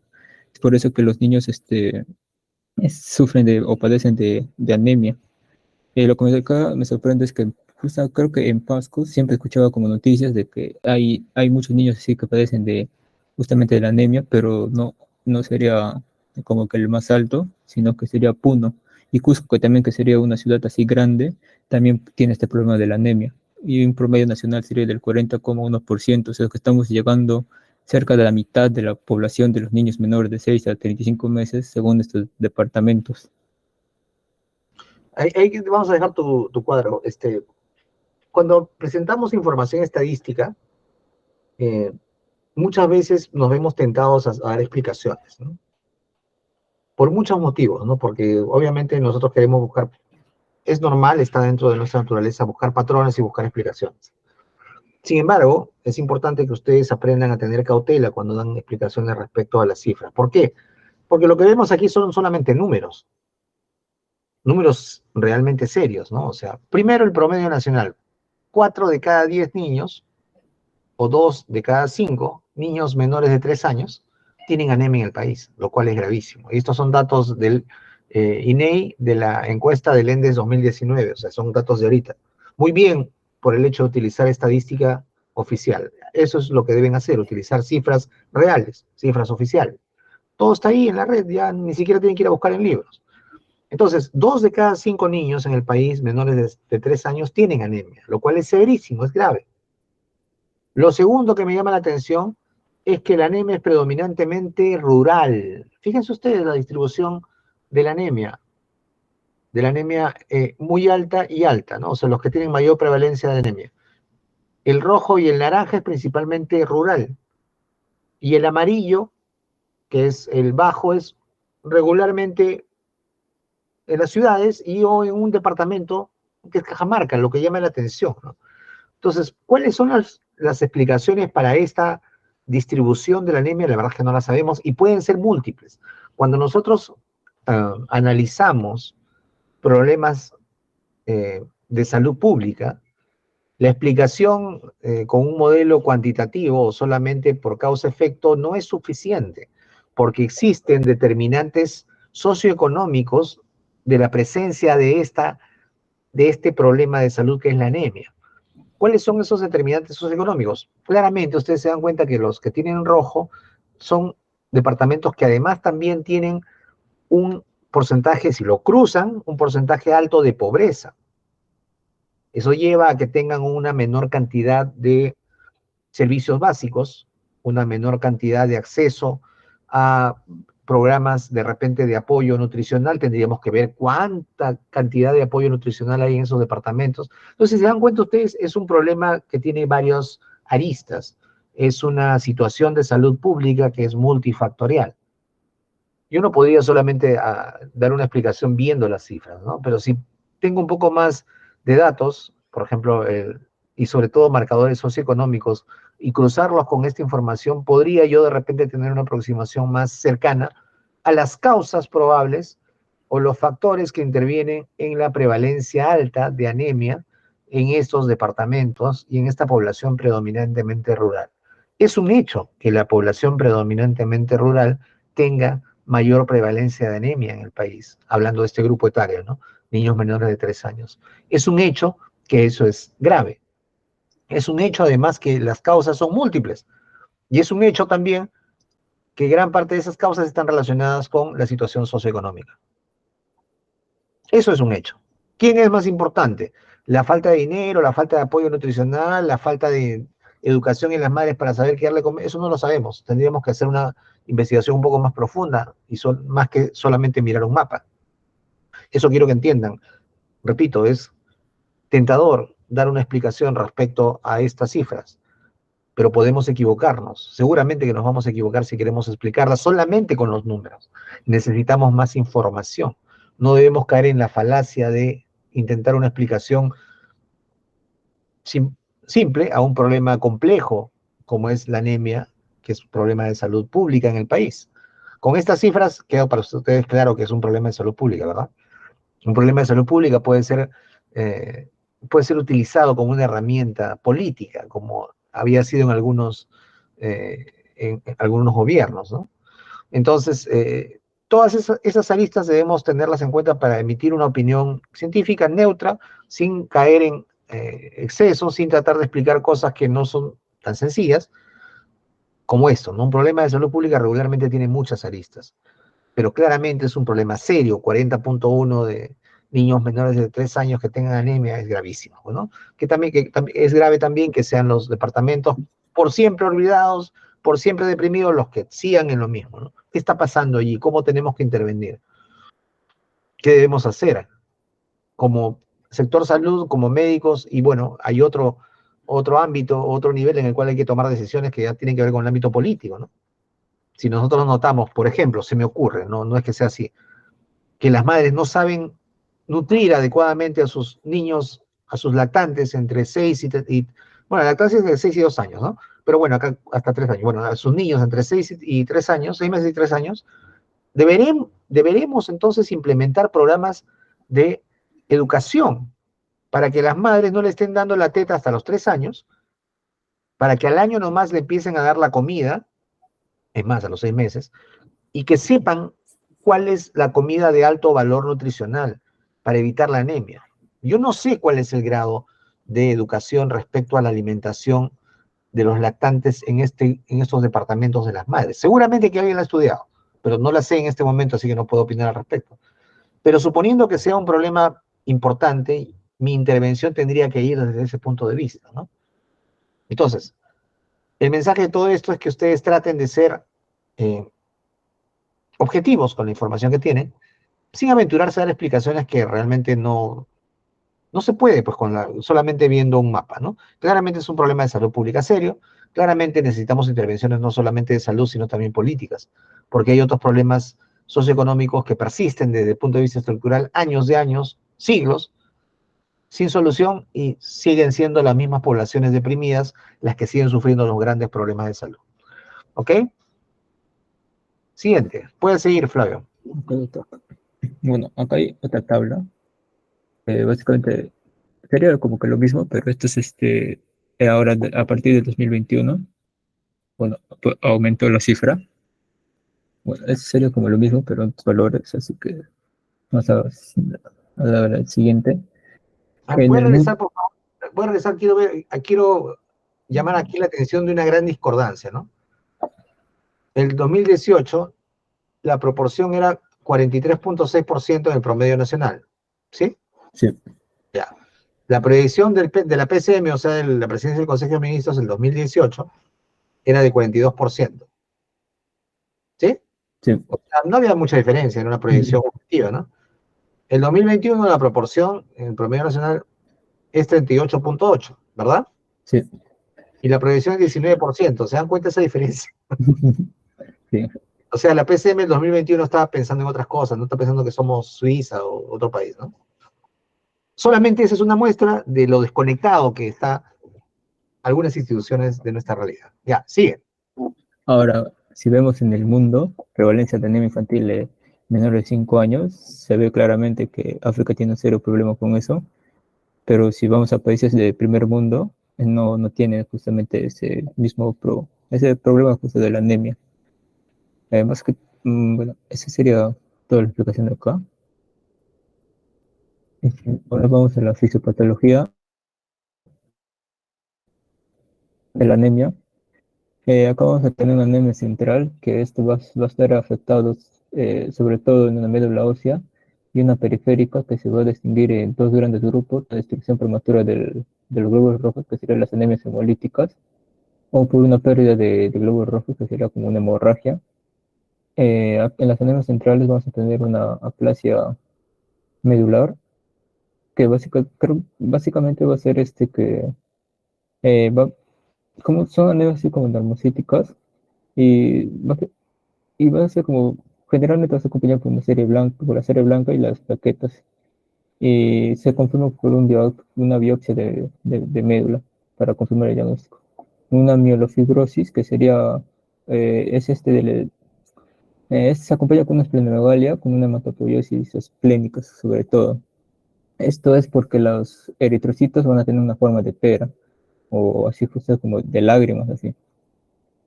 Es por eso que los niños sufren o padecen de anemia. Lo que acá me sorprende es que justo creo que en Pasco siempre escuchaba como noticias de que hay muchos niños así que padecen justamente de la anemia, pero no sería como que el más alto, sino que sería Puno. Y Cusco, que también que sería una ciudad así grande, también tiene este problema de la anemia. Y un promedio nacional sería del 40,1%, o sea que estamos llegando cerca de la mitad de la población de los niños menores de 6 a 35 meses, según estos departamentos. Vamos a dejar tu cuadro. Cuando presentamos información estadística, muchas veces nos vemos tentados a dar explicaciones, ¿no? Por muchos motivos, ¿no? Porque obviamente nosotros queremos buscar, es normal, está dentro de nuestra naturaleza buscar patrones y buscar explicaciones. Sin embargo, es importante que ustedes aprendan a tener cautela cuando dan explicaciones respecto a las cifras. ¿Por qué? Porque lo que vemos aquí son solamente números realmente serios, ¿no? O sea, primero el promedio nacional, 4 de cada 10 niños, o 2 de cada 5 niños menores de 3 años, tienen anemia en el país, lo cual es gravísimo. Y estos son datos del INEI de la encuesta del ENDES 2019, o sea, son datos de ahorita. Muy bien por el hecho de utilizar estadística oficial. Eso es lo que deben hacer, utilizar cifras reales, cifras oficiales. Todo está ahí en la red, ya ni siquiera tienen que ir a buscar en libros. Entonces, 2 de cada 5 niños en el país menores de 3 años tienen anemia, lo cual es severísimo, es grave. Lo segundo que me llama la atención es que la anemia es predominantemente rural. Fíjense ustedes la distribución de la anemia muy alta y alta, ¿no? O sea, los que tienen mayor prevalencia de anemia. El rojo y el naranja es principalmente rural. Y el amarillo, que es el bajo, es regularmente en las ciudades y o en un departamento que es Cajamarca, lo que llama la atención, ¿no? Entonces, ¿cuáles son las explicaciones para esta distribución de la anemia? La verdad es que no la sabemos y pueden ser múltiples. Cuando nosotros analizamos problemas de salud pública, la explicación con un modelo cuantitativo o solamente por causa-efecto no es suficiente, porque existen determinantes socioeconómicos de la presencia de este problema de salud que es la anemia. ¿Cuáles son esos determinantes socioeconómicos? Claramente ustedes se dan cuenta que los que tienen rojo son departamentos que además también tienen un porcentaje, si lo cruzan, un porcentaje alto de pobreza. Eso lleva a que tengan una menor cantidad de servicios básicos, una menor cantidad de acceso a programas de repente de apoyo nutricional. Tendríamos que ver cuánta cantidad de apoyo nutricional hay en esos departamentos. Entonces, si se dan cuenta ustedes, es un problema que tiene varios aristas. Es una situación de salud pública que es multifactorial. Yo no podría solamente dar una explicación viendo las cifras, ¿no? Pero si tengo un poco más de datos, por ejemplo, y sobre todo marcadores socioeconómicos, y cruzarlos con esta información, podría yo de repente tener una aproximación más cercana a las causas probables o los factores que intervienen en la prevalencia alta de anemia en estos departamentos y en esta población predominantemente rural. Es un hecho que la población predominantemente rural tenga mayor prevalencia de anemia en el país, hablando de este grupo etario, ¿no? Niños menores de 3 años. Es un hecho que eso es grave. Es un hecho además que las causas son múltiples. Y es un hecho también que gran parte de esas causas están relacionadas con la situación socioeconómica. Eso es un hecho. ¿Quién es más importante? ¿La falta de dinero, la falta de apoyo nutricional, la falta de educación en las madres para saber qué darle comer? Eso no lo sabemos. Tendríamos que hacer una investigación un poco más profunda y más que solamente mirar un mapa. Eso quiero que entiendan. Repito, es tentador dar una explicación respecto a estas cifras, pero podemos equivocarnos. Seguramente que nos vamos a equivocar si queremos explicarlas solamente con los números. Necesitamos más información. No debemos caer en la falacia de intentar una explicación simple a un problema complejo como es la anemia, que es un problema de salud pública en el país. Con estas cifras queda para ustedes claro que es un problema de salud pública, ¿verdad? Un problema de salud pública puede ser utilizado como una herramienta política, como había sido en algunos gobiernos, ¿no? Entonces, todas esas aristas debemos tenerlas en cuenta para emitir una opinión científica neutra, sin caer en excesos, sin tratar de explicar cosas que no son tan sencillas como esto, ¿no? Un problema de salud pública regularmente tiene muchas aristas, pero claramente es un problema serio. 40.1 de niños menores de 3 años que tengan anemia es gravísimo, ¿no? Que también es grave también que sean los departamentos por siempre olvidados, por siempre deprimidos, los que sigan en lo mismo, ¿no? ¿Qué está pasando allí? ¿Cómo tenemos que intervenir? ¿Qué debemos hacer? Como sector salud, como médicos, y bueno, hay otro ámbito, otro nivel en el cual hay que tomar decisiones que ya tienen que ver con el ámbito político, ¿no? Si nosotros notamos, por ejemplo, se me ocurre, no es que sea así, que las madres no saben nutrir adecuadamente a sus niños, a sus lactantes entre 6 bueno, la lactancia es de 6 y 2 años, ¿no? Pero bueno, acá hasta 3 años. Bueno, a sus niños entre 6 y 3 años, 6 meses y 3 años, deberemos entonces implementar programas de educación para que las madres no le estén dando la teta hasta los 3 años, para que al año nomás le empiecen a dar la comida es más, a los 6 meses, y que sepan cuál es la comida de alto valor nutricional para evitar la anemia. Yo no sé cuál es el grado de educación respecto a la alimentación de los lactantes en estos departamentos de las madres. Seguramente que alguien la ha estudiado, pero no la sé en este momento, así que no puedo opinar al respecto. Pero suponiendo que sea un problema importante, mi intervención tendría que ir desde ese punto de vista, ¿no? Entonces, el mensaje de todo esto es que ustedes traten de ser objetivos con la información que tienen, sin aventurarse a dar explicaciones que realmente no se puede, pues solamente viendo un mapa, ¿no? Claramente es un problema de salud pública serio, claramente necesitamos intervenciones no solamente de salud, sino también políticas, porque hay otros problemas socioeconómicos que persisten desde el punto de vista estructural años de años, siglos, sin solución y siguen siendo las mismas poblaciones deprimidas las que siguen sufriendo los grandes problemas de salud. ¿Ok? Siguiente. Puede seguir, Flavio. Ok, doctor. Bueno, acá hay otra tabla. Básicamente sería como que lo mismo, pero esto es ahora a partir de 2021. Bueno, aumentó la cifra. Bueno, eso sería como lo mismo, pero en valores, así que vamos a ver el siguiente. En ¿Puede el mundo, regresar, por favor? Voy a regresar, quiero llamar aquí la atención de una gran discordancia, ¿no? El 2018, la proporción era 43.6% en el promedio nacional, ¿sí? sí, Ya. La proyección de la PCM, o sea, de la presidencia del Consejo de Ministros del 2018, era de 42%, ¿sí? sí, O sea, no había mucha diferencia, era una proyección objetiva, ¿no? El 2021, la proporción en el promedio nacional es 38.8, ¿verdad? sí, Y la proyección es 19%. ¿Se dan cuenta de esa diferencia? sí, O sea, la PCM del 2021 estaba pensando en otras cosas, no está pensando que somos Suiza o otro país, ¿no? Solamente esa es una muestra de lo desconectado que están algunas instituciones de nuestra realidad. Ya, sigue. Ahora, si vemos en el mundo, prevalencia de anemia infantil de menores de 5 años, se ve claramente que África tiene un serio problema con eso, pero si vamos a países de primer mundo, no tiene justamente ese problema justo de la anemia. Además que, bueno, esa sería toda la explicación de acá. Ahora vamos a la fisiopatología de la anemia. Acá vamos a tener una anemia central, que esto va a estar afectado sobre todo en una médula ósea y una periférica que se va a distinguir en dos grandes grupos: la destrucción prematura de los glóbulos rojos, que serían las anemias hemolíticas, o por una pérdida de glóbulos rojos, que sería como una hemorragia. En las anemias centrales vamos a tener una aplasia medular, que básicamente va a ser que como son anemias así como dermocíticas, y va a ser como, generalmente va a ser acompañado por la serie blanca y las plaquetas, y se confirma por una biopsia de médula para confirmar el diagnóstico. Una mielofibrosis, que sería, es se acompaña con una esplenomegalia, con una hematopoiesis esplénica sobre todo. Esto es porque los eritrocitos van a tener una forma de pera, o así justo como de lágrimas, así.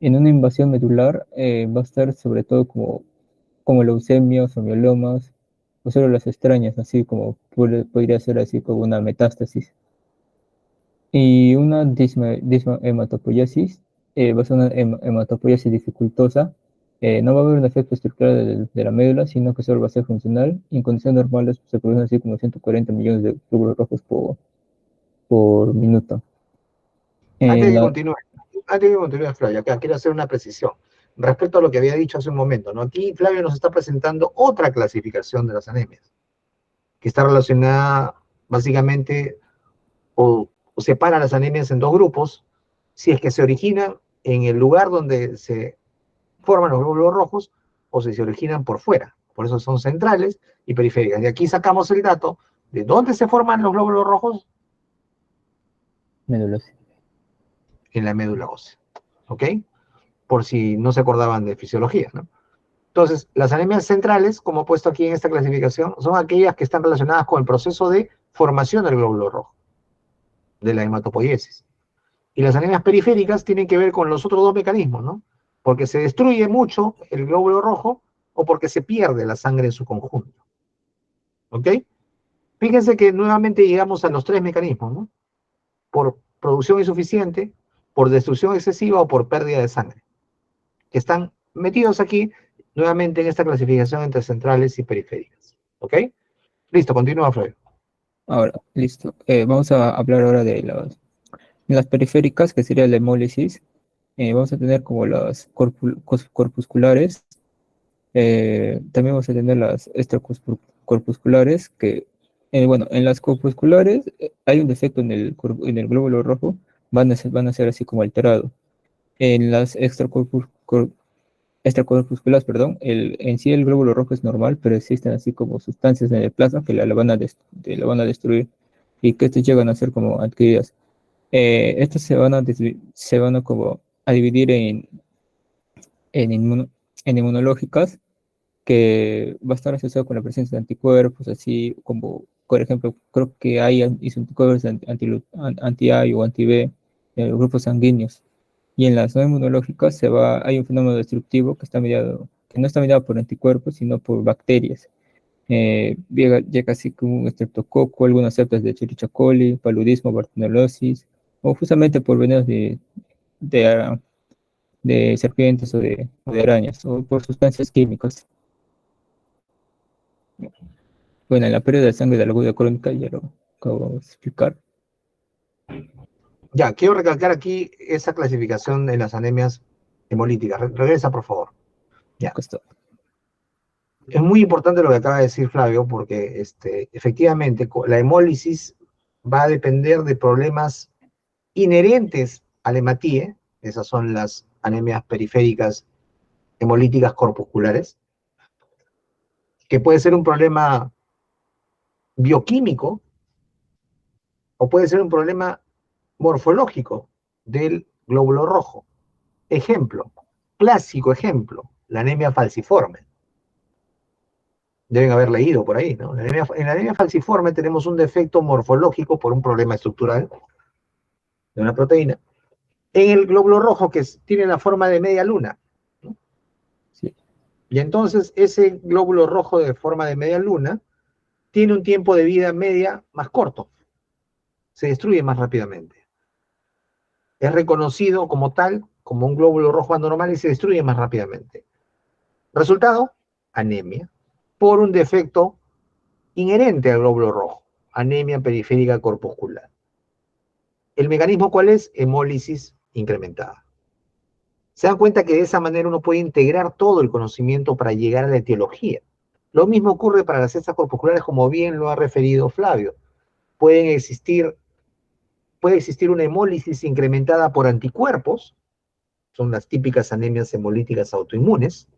En una invasión medular va a estar sobre todo como leucemias o mielomas o células extrañas, así como podría ser así como una metástasis. Y una hematopoiesis va a ser una hematopoiesis dificultosa. No va a haber un efecto estructural de la médula, sino que solo va a ser funcional. Y en condiciones normales se producen así como 140 millones de glóbulos rojos por minuto. Antes En de que la, continúe, Flavio, acá quiero hacer una precisión respecto a lo que había dicho hace un momento, ¿no? Aquí Flavio nos está presentando otra clasificación de las anemias, que está relacionada básicamente o separa las anemias en dos grupos, si es que se originan en el lugar donde se forman los glóbulos rojos o si se originan por fuera. Por eso son centrales y periféricas. Y aquí sacamos el dato de dónde se forman los glóbulos rojos médula, sí. en la médula ósea. ¿Ok? Por si no se acordaban de fisiología, ¿no? Entonces, las anemias centrales, como he puesto aquí en esta clasificación, son aquellas que están relacionadas con el proceso de formación del glóbulo rojo, de la hematopoiesis. Y las anemias periféricas tienen que ver con los otros dos mecanismos, ¿no? porque se destruye mucho el glóbulo rojo o porque se pierde la sangre en su conjunto. ¿Ok? Fíjense que nuevamente llegamos a los tres mecanismos, ¿no? Por producción insuficiente, por destrucción excesiva o por pérdida de sangre, que están metidos aquí nuevamente en esta clasificación entre centrales y periféricas. ¿Ok? Listo, continúa, Fred. Ahora, listo. Vamos a hablar ahora de las periféricas, que sería la hemólisis. Vamos a tener como las corpusculares. También vamos a tener las extracorpusculares, que, bueno, en las corpusculares hay un defecto en el glóbulo rojo, van a ser así como alterado. En las extracorpusculares, perdón, en sí el glóbulo rojo es normal, pero existen así como sustancias en el plasma que la van a destruir y que estas llegan a ser como adquiridas. Estas se van a como a dividir en, inmuno- en inmunológicas, que va a estar asociado con la presencia de anticuerpos, así como, por ejemplo, creo que hay anticuerpos anti-A o anti-B en los grupos sanguíneos. Y en las no inmunológicas hay un fenómeno destructivo que no está mediado por anticuerpos, sino por bacterias. Llega así como un estreptococo, algunas cepas de Escherichia coli, paludismo, bartonellosis, o justamente por venenos de, de serpientes o de arañas, o por sustancias químicas. Bueno, en la pérdida de sangre de la aguda crónica ya lo acabo de explicar. Ya, quiero recalcar aquí esa clasificación de las anemias hemolíticas. Regresa, por favor. Ya. Acá está. Es muy importante lo que acaba de decir Flavio, porque efectivamente la hemólisis va a depender de problemas inherentes al hematíe, esas son las anemias periféricas hemolíticas corpusculares, que puede ser un problema bioquímico o puede ser un problema morfológico del glóbulo rojo. Ejemplo, clásico ejemplo, la anemia falciforme. Deben haber leído por ahí, ¿no? En la anemia falciforme tenemos un defecto morfológico por un problema estructural de una proteína en el glóbulo rojo que tiene la forma de media luna, ¿no? Sí. Y entonces ese glóbulo rojo de forma de media luna tiene un tiempo de vida media más corto, se destruye más rápidamente. Es reconocido como tal, como un glóbulo rojo anormal y se destruye más rápidamente. Resultado, anemia, por un defecto inherente al glóbulo rojo, anemia periférica corpuscular. ¿El mecanismo cuál es? Hemólisis incrementada. Se dan cuenta que de esa manera uno puede integrar todo el conocimiento para llegar a la etiología. Lo mismo ocurre para las cestas corpusculares, como bien lo ha referido Flavio. Puede existir una hemólisis incrementada por anticuerpos, son las típicas anemias hemolíticas autoinmunes.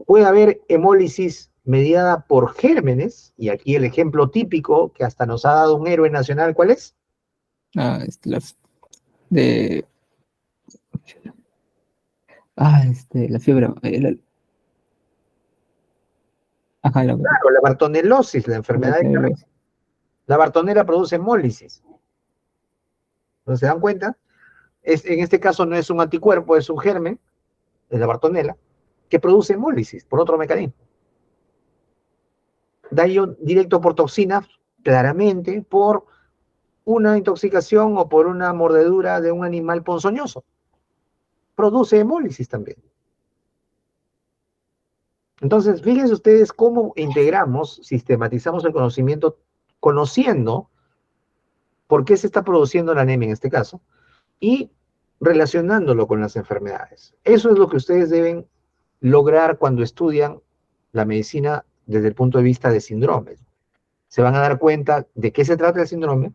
Puede haber hemólisis mediada por gérmenes, y aquí el ejemplo típico que hasta nos ha dado un héroe nacional, ¿cuál es? De, la fiebre. Ajá, Claro, la bartonellosis, la enfermedad de Carrera. los- La bartonela produce hemólisis. ¿No se dan cuenta? En este caso no es un anticuerpo, es un germen, es la bartonela, que produce hemólisis por otro mecanismo. Daño directo por toxinas, claramente por una intoxicación o por una mordedura de un animal ponzoñoso. Produce hemólisis también. Entonces, fíjense ustedes cómo integramos, sistematizamos el conocimiento, conociendo por qué se está produciendo la anemia en este caso, y relacionándolo con las enfermedades. Eso es lo que ustedes deben lograr cuando estudian la medicina desde el punto de vista de síndromes. Se van a dar cuenta de qué se trata el síndrome,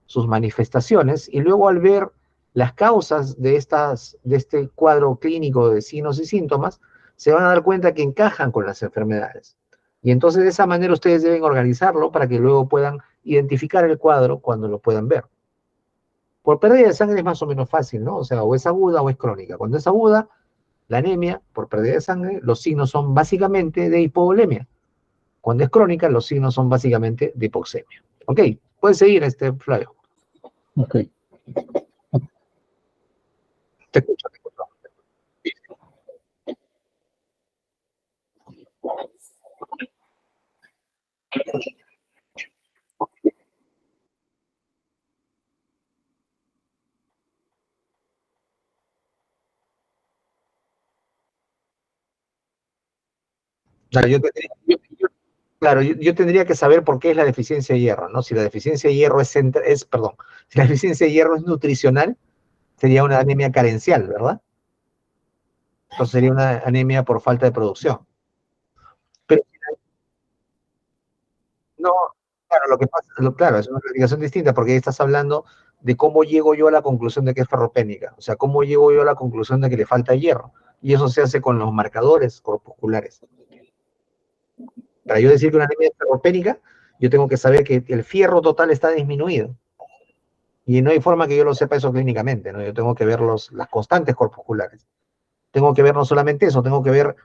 sus manifestaciones, y luego al ver las causas de este cuadro clínico de signos y síntomas, se van a dar cuenta que encajan con las enfermedades. Y entonces de esa manera ustedes deben organizarlo para que luego puedan identificar el cuadro cuando lo puedan ver. Por pérdida de sangre es más o menos fácil, ¿no? O sea, o es aguda o es crónica. Cuando es aguda, la anemia, por pérdida de sangre, los signos son básicamente de hipovolemia. Cuando es crónica, los signos son básicamente de hipoxemia. Ok, puedes seguir, Flavio. Ok. Te escucho, te escucho. Claro, yo tendría que saber por qué es la deficiencia de hierro, ¿no? Si la deficiencia de hierro perdón, si la deficiencia de hierro es nutricional, sería una anemia carencial, ¿verdad? Entonces sería una anemia por falta de producción. Pero no, claro, lo que pasa, claro, es una clasificación distinta porque ahí estás hablando de cómo llego yo a la conclusión de que es ferropénica, o sea, cómo llego yo a la conclusión de que le falta hierro, y eso se hace con los marcadores corpusculares. Para yo decir que una anemia es ferropénica, yo tengo que saber que el fierro total está disminuido, y no hay forma que yo lo sepa eso clínicamente, ¿no? Yo tengo que ver las constantes corpusculares. Tengo que ver no solamente eso, tengo que ver,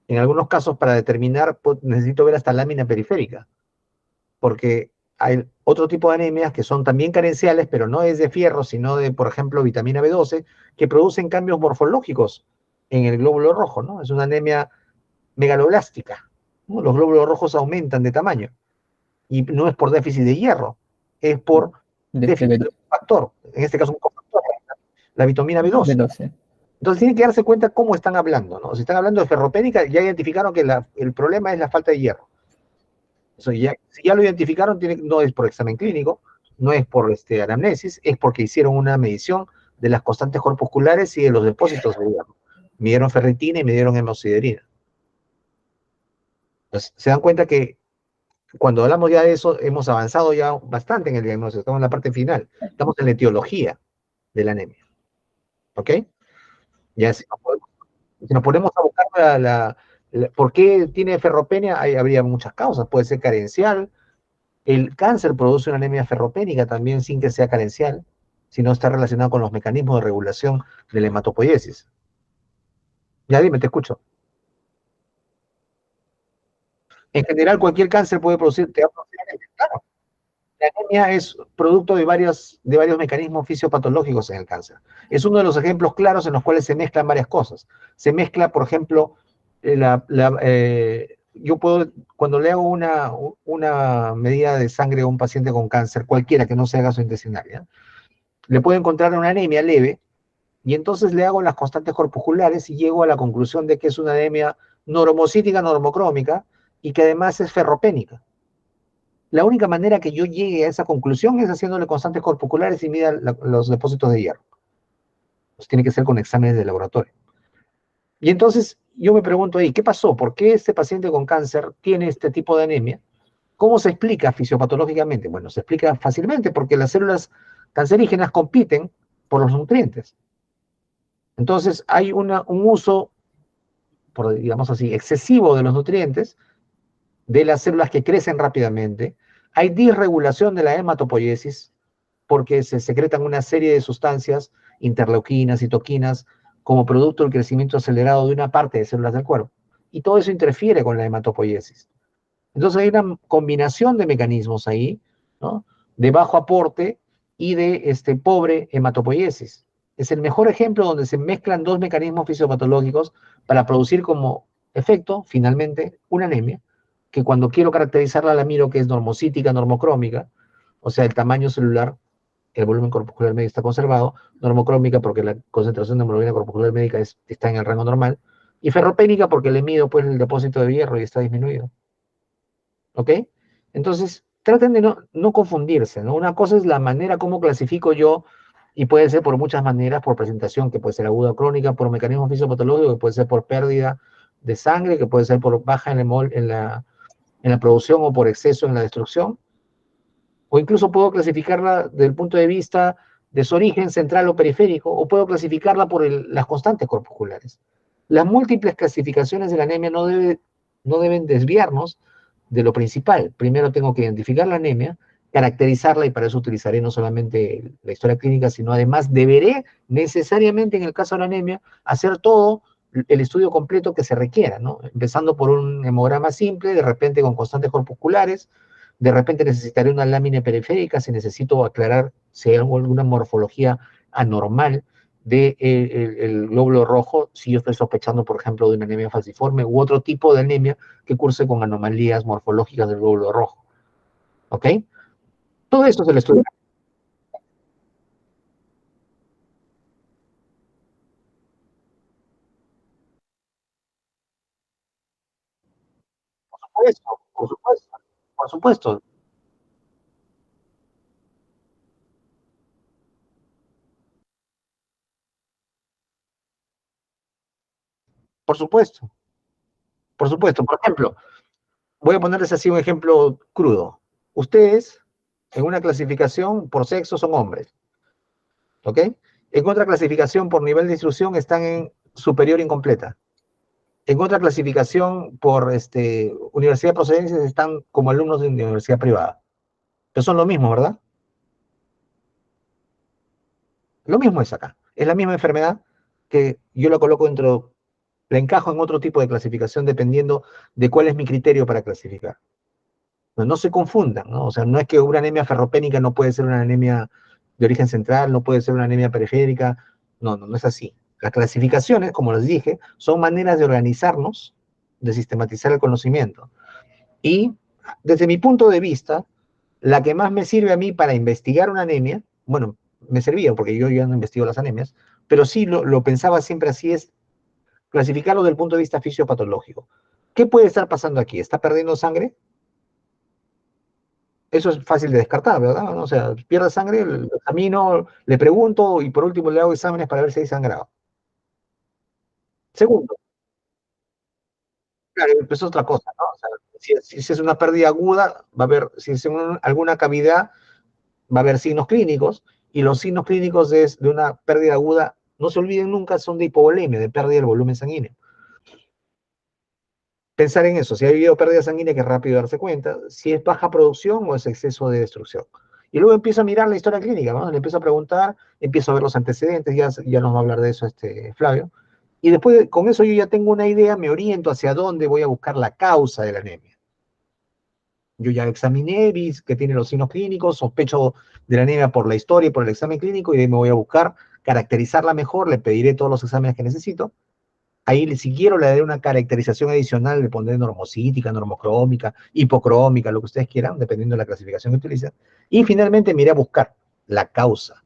en algunos casos, para determinar, necesito ver hasta lámina periférica, porque hay otro tipo de anemias que son también carenciales, pero no es de fierro, sino de, por ejemplo, vitamina B12, que producen cambios morfológicos en el glóbulo rojo, ¿no? Es una anemia megaloblástica, ¿no? Los glóbulos rojos aumentan de tamaño, y no es por déficit de hierro, es por déficit de un factor, en este caso un cofactor, la vitamina B12. B12. Entonces tienen que darse cuenta cómo están hablando, ¿no? Si están hablando de ferropénica, ya identificaron que el problema es la falta de hierro. Eso ya, si ya lo identificaron, no es por examen clínico, no es por anamnesis, es porque hicieron una medición de las constantes corpusculares y de los depósitos de hierro. Midieron ferritina y midieron hemosiderina. Entonces, se dan cuenta que cuando hablamos ya de eso, hemos avanzado ya bastante en el diagnóstico, estamos en la parte final, estamos en la etiología de la anemia. ¿Ok? Ya si nos ponemos a buscar por qué tiene ferropenia, habría muchas causas, puede ser carencial. El cáncer produce una anemia ferropénica también sin que sea carencial, si no está relacionado con los mecanismos de regulación de la hematopoiesis. Ya dime, te escucho. En general, cualquier cáncer puede producir, te va a producir anemia, claro. La anemia es producto de varios mecanismos fisiopatológicos en el cáncer. Es uno de los ejemplos claros en los cuales se mezclan varias cosas. Se mezcla, por ejemplo, yo puedo, cuando le hago una medida de sangre a un paciente con cáncer, cualquiera que no sea gastrointestinal, ¿ya? Le puedo encontrar una anemia leve, y entonces le hago las constantes corpusculares y llego a la conclusión de que es una anemia normocítica normocrómica y que además es ferropénica. La única manera que yo llegue a esa conclusión es haciéndole constantes corpusculares y mida los depósitos de hierro. Pues tiene que ser con exámenes de laboratorio. Y entonces yo me pregunto ahí, ¿qué pasó? ¿Por qué este paciente con cáncer tiene este tipo de anemia? ¿Cómo se explica fisiopatológicamente? Bueno, se explica fácilmente porque las células cancerígenas compiten por los nutrientes. Entonces hay un uso, digamos así, excesivo de los nutrientes de las células que crecen rápidamente. Hay disregulación de la hematopoiesis porque se secretan una serie de sustancias, interleuquinas, citoquinas, como producto del crecimiento acelerado de una parte de células del cuerpo. Y todo eso interfiere con la hematopoiesis. Entonces hay una combinación de mecanismos ahí, ¿no? De bajo aporte y de pobre hematopoiesis. Es el mejor ejemplo donde se mezclan dos mecanismos fisiopatológicos para producir como efecto, finalmente, una anemia, que cuando quiero caracterizarla la miro que es normocítica, normocrómica, o sea, el tamaño celular, el volumen corpuscular medio está conservado, normocrómica porque la concentración de hemoglobina corpuscular médica está en el rango normal, y ferropénica porque le mido pues el depósito de hierro y está disminuido. ¿Ok? Entonces, traten de no confundirse, ¿no? Una cosa es la manera como clasifico yo, y puede ser por muchas maneras, por presentación, que puede ser aguda o crónica, por mecanismo fisiopatológico, que puede ser por pérdida de sangre, que puede ser por baja en la producción o por exceso en la destrucción, o incluso puedo clasificarla desde el punto de vista de su origen central o periférico, o puedo clasificarla por las constantes corpusculares. Las múltiples clasificaciones de la anemia no deben desviarnos de lo principal. Primero tengo que identificar la anemia, caracterizarla, y para eso utilizaré no solamente la historia clínica, sino además deberé necesariamente, en el caso de la anemia, hacer todo el estudio completo que se requiera, ¿no? Empezando por un hemograma simple, de repente con constantes corpusculares, de repente necesitaré una lámina periférica si necesito aclarar si hay alguna morfología anormal del el glóbulo rojo, si yo estoy sospechando, por ejemplo, de una anemia falciforme u otro tipo de anemia que curse con anomalías morfológicas del glóbulo rojo. ¿Ok? Todo esto se le estudia. Por supuesto, por supuesto, por supuesto, por supuesto, por supuesto. Por ejemplo, voy a ponerles así un ejemplo crudo. Ustedes, en una clasificación por sexo, son hombres, ¿ok? En otra clasificación por nivel de instrucción están en superior incompleta. En otra clasificación por universidad de procedencia están como alumnos de universidad privada. Pero son lo mismo, ¿verdad? Lo mismo es acá. Es la misma enfermedad que yo la coloco dentro, la encajo en otro tipo de clasificación dependiendo de cuál es mi criterio para clasificar. No se confundan, ¿no? O sea, no es que una anemia ferropénica no puede ser una anemia de origen central, no puede ser una anemia periférica. No es así. Las clasificaciones, como les dije, son maneras de organizarnos, de sistematizar el conocimiento. Y desde mi punto de vista, la que más me sirve a mí para investigar una anemia, bueno, me servía porque yo ya no investigo las anemias, pero sí lo pensaba siempre así, es clasificarlo desde el punto de vista fisiopatológico. ¿Qué puede estar pasando aquí? ¿Está perdiendo sangre? Eso es fácil de descartar, ¿verdad? O sea, pierde sangre, lo examino, le pregunto y por último le hago exámenes para ver si hay sangrado. Segundo, claro, es otra cosa, ¿no? O sea, si es una pérdida aguda, va a haber, si es alguna cavidad, va a haber signos clínicos, y los signos clínicos de una pérdida aguda, no se olviden nunca, son de hipovolemia, de pérdida del volumen sanguíneo. Pensar en eso, si ha habido pérdida sanguínea, que es rápido darse cuenta, si es baja producción o es exceso de destrucción. Y luego empiezo a mirar la historia clínica, ¿no? Le empiezo a preguntar, empiezo a ver los antecedentes, ya nos va a hablar de eso Flavio. Y después con eso yo ya tengo una idea, me oriento hacia dónde voy a buscar la causa de la anemia. Yo ya examiné, vi que tiene los signos clínicos, sospecho de la anemia por la historia y por el examen clínico, y de ahí me voy a buscar caracterizarla mejor, le pediré todos los exámenes que necesito. Ahí, si quiero, le daré una caracterización adicional, le pondré normocítica, normocrómica, hipocrómica, lo que ustedes quieran, dependiendo de la clasificación que utilicen. Y finalmente me iré a buscar la causa,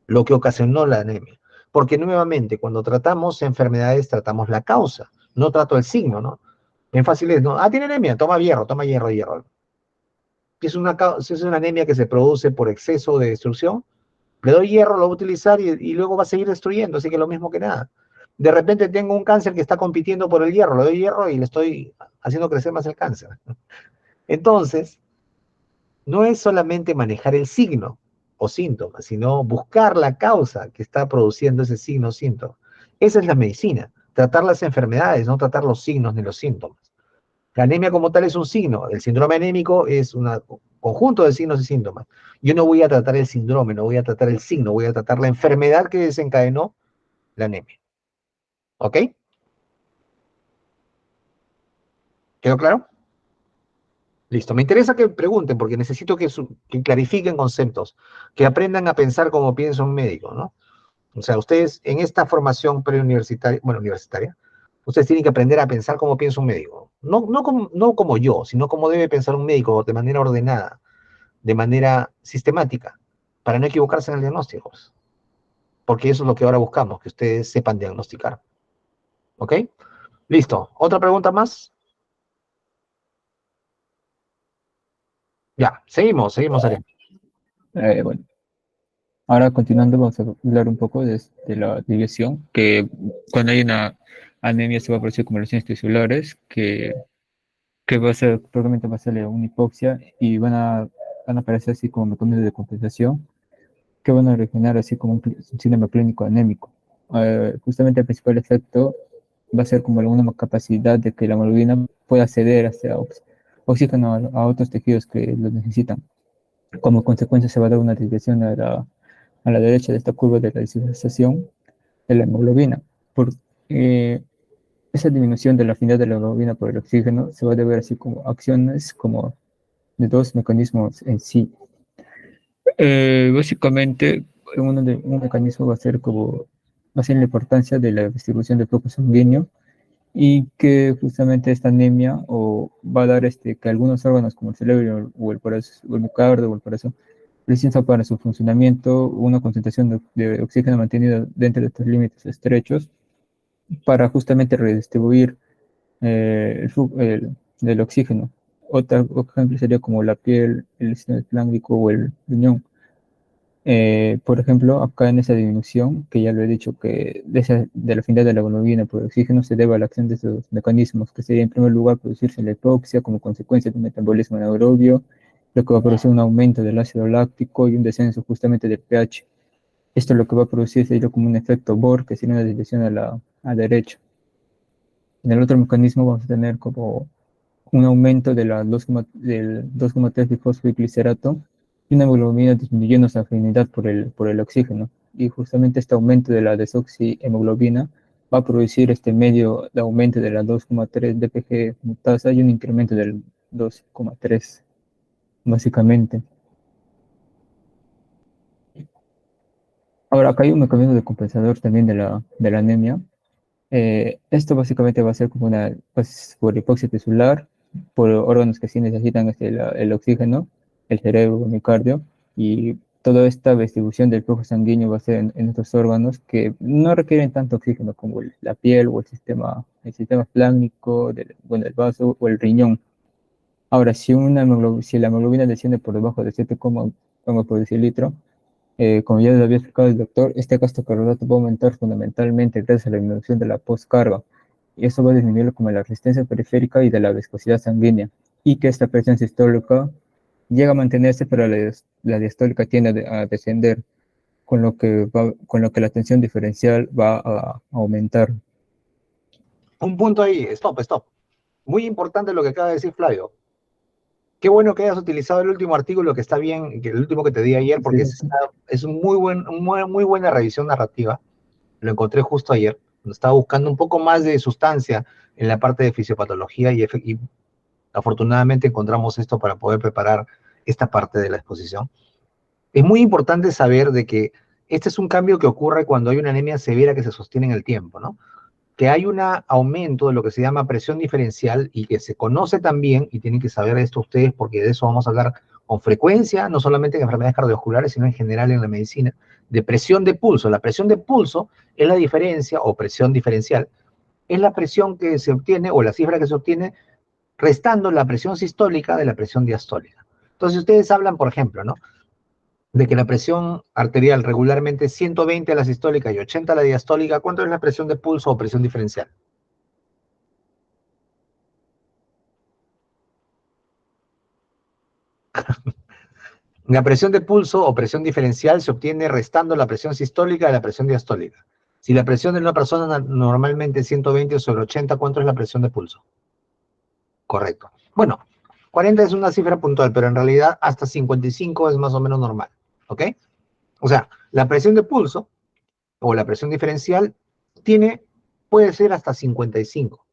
lo que ocasionó la anemia. Porque nuevamente, cuando tratamos enfermedades, tratamos la causa, no trato el signo, ¿no? Bien fácil es, ¿no? Ah, tiene anemia, toma hierro, hierro. Si es una anemia que se produce por exceso de destrucción, le doy hierro, lo voy a utilizar y luego va a seguir destruyendo, así que lo mismo que nada. De repente tengo un cáncer que está compitiendo por el hierro, le doy hierro y le estoy haciendo crecer más el cáncer. Entonces, no es solamente manejar el signo o síntoma, sino buscar la causa que está produciendo ese signo o síntoma. Esa es la medicina, tratar las enfermedades, no tratar los signos ni los síntomas. La anemia como tal es un signo, el síndrome anémico es un conjunto de signos y síntomas. Yo no voy a tratar el síndrome, no voy a tratar el signo, voy a tratar la enfermedad que desencadenó la anemia. ¿Ok? ¿Quedó claro? Listo. Me interesa que pregunten porque necesito que clarifiquen conceptos, que aprendan a pensar como piensa un médico, ¿no? O sea, ustedes en esta formación preuniversitaria, bueno, universitaria, ustedes tienen que aprender a pensar como piensa un médico. No como yo, sino como debe pensar un médico de manera ordenada, de manera sistemática, para no equivocarse en el diagnóstico. Porque eso es lo que ahora buscamos, que ustedes sepan diagnosticar. ¿Ok? Listo. ¿Otra pregunta más? Ya, seguimos, Ariel. Bueno, ahora continuando, vamos a hablar un poco de la división, que cuando hay una anemia se va a producir como lesiones tisulares, que va a ser, probablemente va a ser una hipoxia y van a aparecer así como mecanismos de compensación que van a originar así como un síndrome clínico anémico. Justamente el principal efecto va a ser como alguna capacidad de que la hemoglobina pueda ceder hacia oxígeno a otros tejidos que lo necesitan. Como consecuencia se va a dar una desviación a la derecha de esta curva de la disociación de la hemoglobina. Por esa disminución de la afinidad de la hemoglobina por el oxígeno se va a deber así como acciones como de dos mecanismos en sí. Básicamente, un mecanismo va a ser la importancia de la distribución del flujo sanguíneo y que justamente esta anemia o esto va a dar que algunos órganos como el cerebro o o el miocardio o el corazón precisan para su funcionamiento una concentración de oxígeno mantenida dentro de estos límites estrechos para justamente redistribuir del oxígeno. Otro ejemplo sería como la piel, el sistema plánquico o el riñón. Por ejemplo, acá en esa disminución, que ya lo he dicho, que de la afinidad de la hemoglobina por el oxígeno se debe a la acción de esos mecanismos, que sería en primer lugar producirse la hipoxia como consecuencia del metabolismo anaerobio, lo que va a producir un aumento del ácido láctico y un descenso justamente del pH. Esto es lo que va a producir sería como un efecto Bohr, que sería una desviación a derecha. En el otro mecanismo vamos a tener como un aumento de del 2,3 difosfoglicerato y una hemoglobina disminuyendo su afinidad por el oxígeno. Y justamente este aumento de la desoxihemoglobina va a producir este medio de aumento de la 2,3 dPg mutasa y un incremento del 2,3, básicamente. Ahora, acá hay un mecanismo de compensador también de la anemia. Esto básicamente va a ser como pues, por hipoxia tisular, por órganos que sí necesitan el oxígeno, el cerebro, el miocardio, y toda esta distribución del flujo sanguíneo va a ser en estos órganos que no requieren tanto oxígeno como la piel o el sistema plásmico, bueno, el vaso o el riñón. Ahora, si la hemoglobina desciende por debajo de 7,1 por decilitro, como ya lo había explicado el doctor, este gasto carbohidrato va a aumentar fundamentalmente gracias a la disminución de la postcarga. Y eso va a disminuir como la resistencia periférica y de la viscosidad sanguínea. Y que esta presión sistólica llega a mantenerse, pero la diastólica tiende a descender, con lo que la tensión diferencial va a aumentar. Un punto ahí, stop. Muy importante lo que acaba de decir Flavio. Qué bueno que hayas utilizado el último artículo que está bien, el último que te di ayer, porque Sí. es un muy buena revisión narrativa. Lo encontré justo ayer. Estaba buscando un poco más de sustancia en la parte de fisiopatología y afortunadamente encontramos esto para poder preparar esta parte de la exposición. Es muy importante saber de que este es un cambio que ocurre cuando hay una anemia severa que se sostiene en el tiempo, ¿no? Que hay un aumento de lo que se llama presión diferencial y que se conoce también, y tienen que saber esto ustedes porque de eso vamos a hablar con frecuencia, no solamente en enfermedades cardiovasculares, sino en general en la medicina, de presión de pulso. La presión de pulso es la diferencia, o presión diferencial, es la presión que se obtiene, o la cifra que se obtiene, restando la presión sistólica de la presión diastólica. Entonces ustedes hablan, por ejemplo, ¿no?, de que la presión arterial regularmente es 120 a la sistólica y 80 a la diastólica. ¿Cuánto es la presión de pulso o presión diferencial? La presión de pulso o presión diferencial se obtiene restando la presión sistólica de la presión diastólica. Si la presión de una persona normalmente es 120 sobre 80, ¿cuánto es la presión de pulso? Correcto. Bueno, 40 es una cifra puntual, pero en realidad hasta 55 es más o menos normal. ¿Ok? O sea, la presión de pulso o la presión diferencial puede ser hasta 55.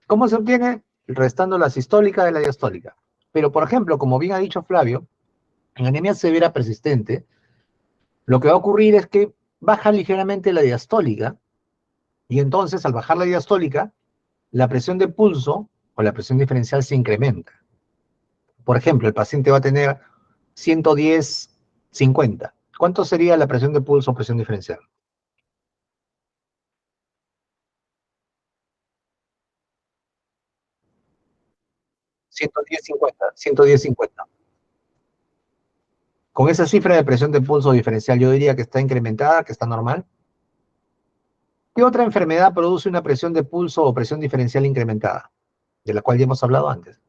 ¿Cómo se obtiene? Restando la sistólica de la diastólica. Pero, por ejemplo, como bien ha dicho Flavio, en anemia severa persistente, lo que va a ocurrir es que baja ligeramente la diastólica y entonces al bajar la diastólica, la presión de pulso o la presión diferencial se incrementa. Por ejemplo, el paciente va a tener 110/50. ¿Cuánto sería la presión de pulso o presión diferencial? 110/50, 110/50. Con esa cifra de presión de pulso diferencial, yo diría que está incrementada, que está normal. ¿Qué otra enfermedad produce una presión de pulso o presión diferencial incrementada? De la cual ya hemos hablado antes.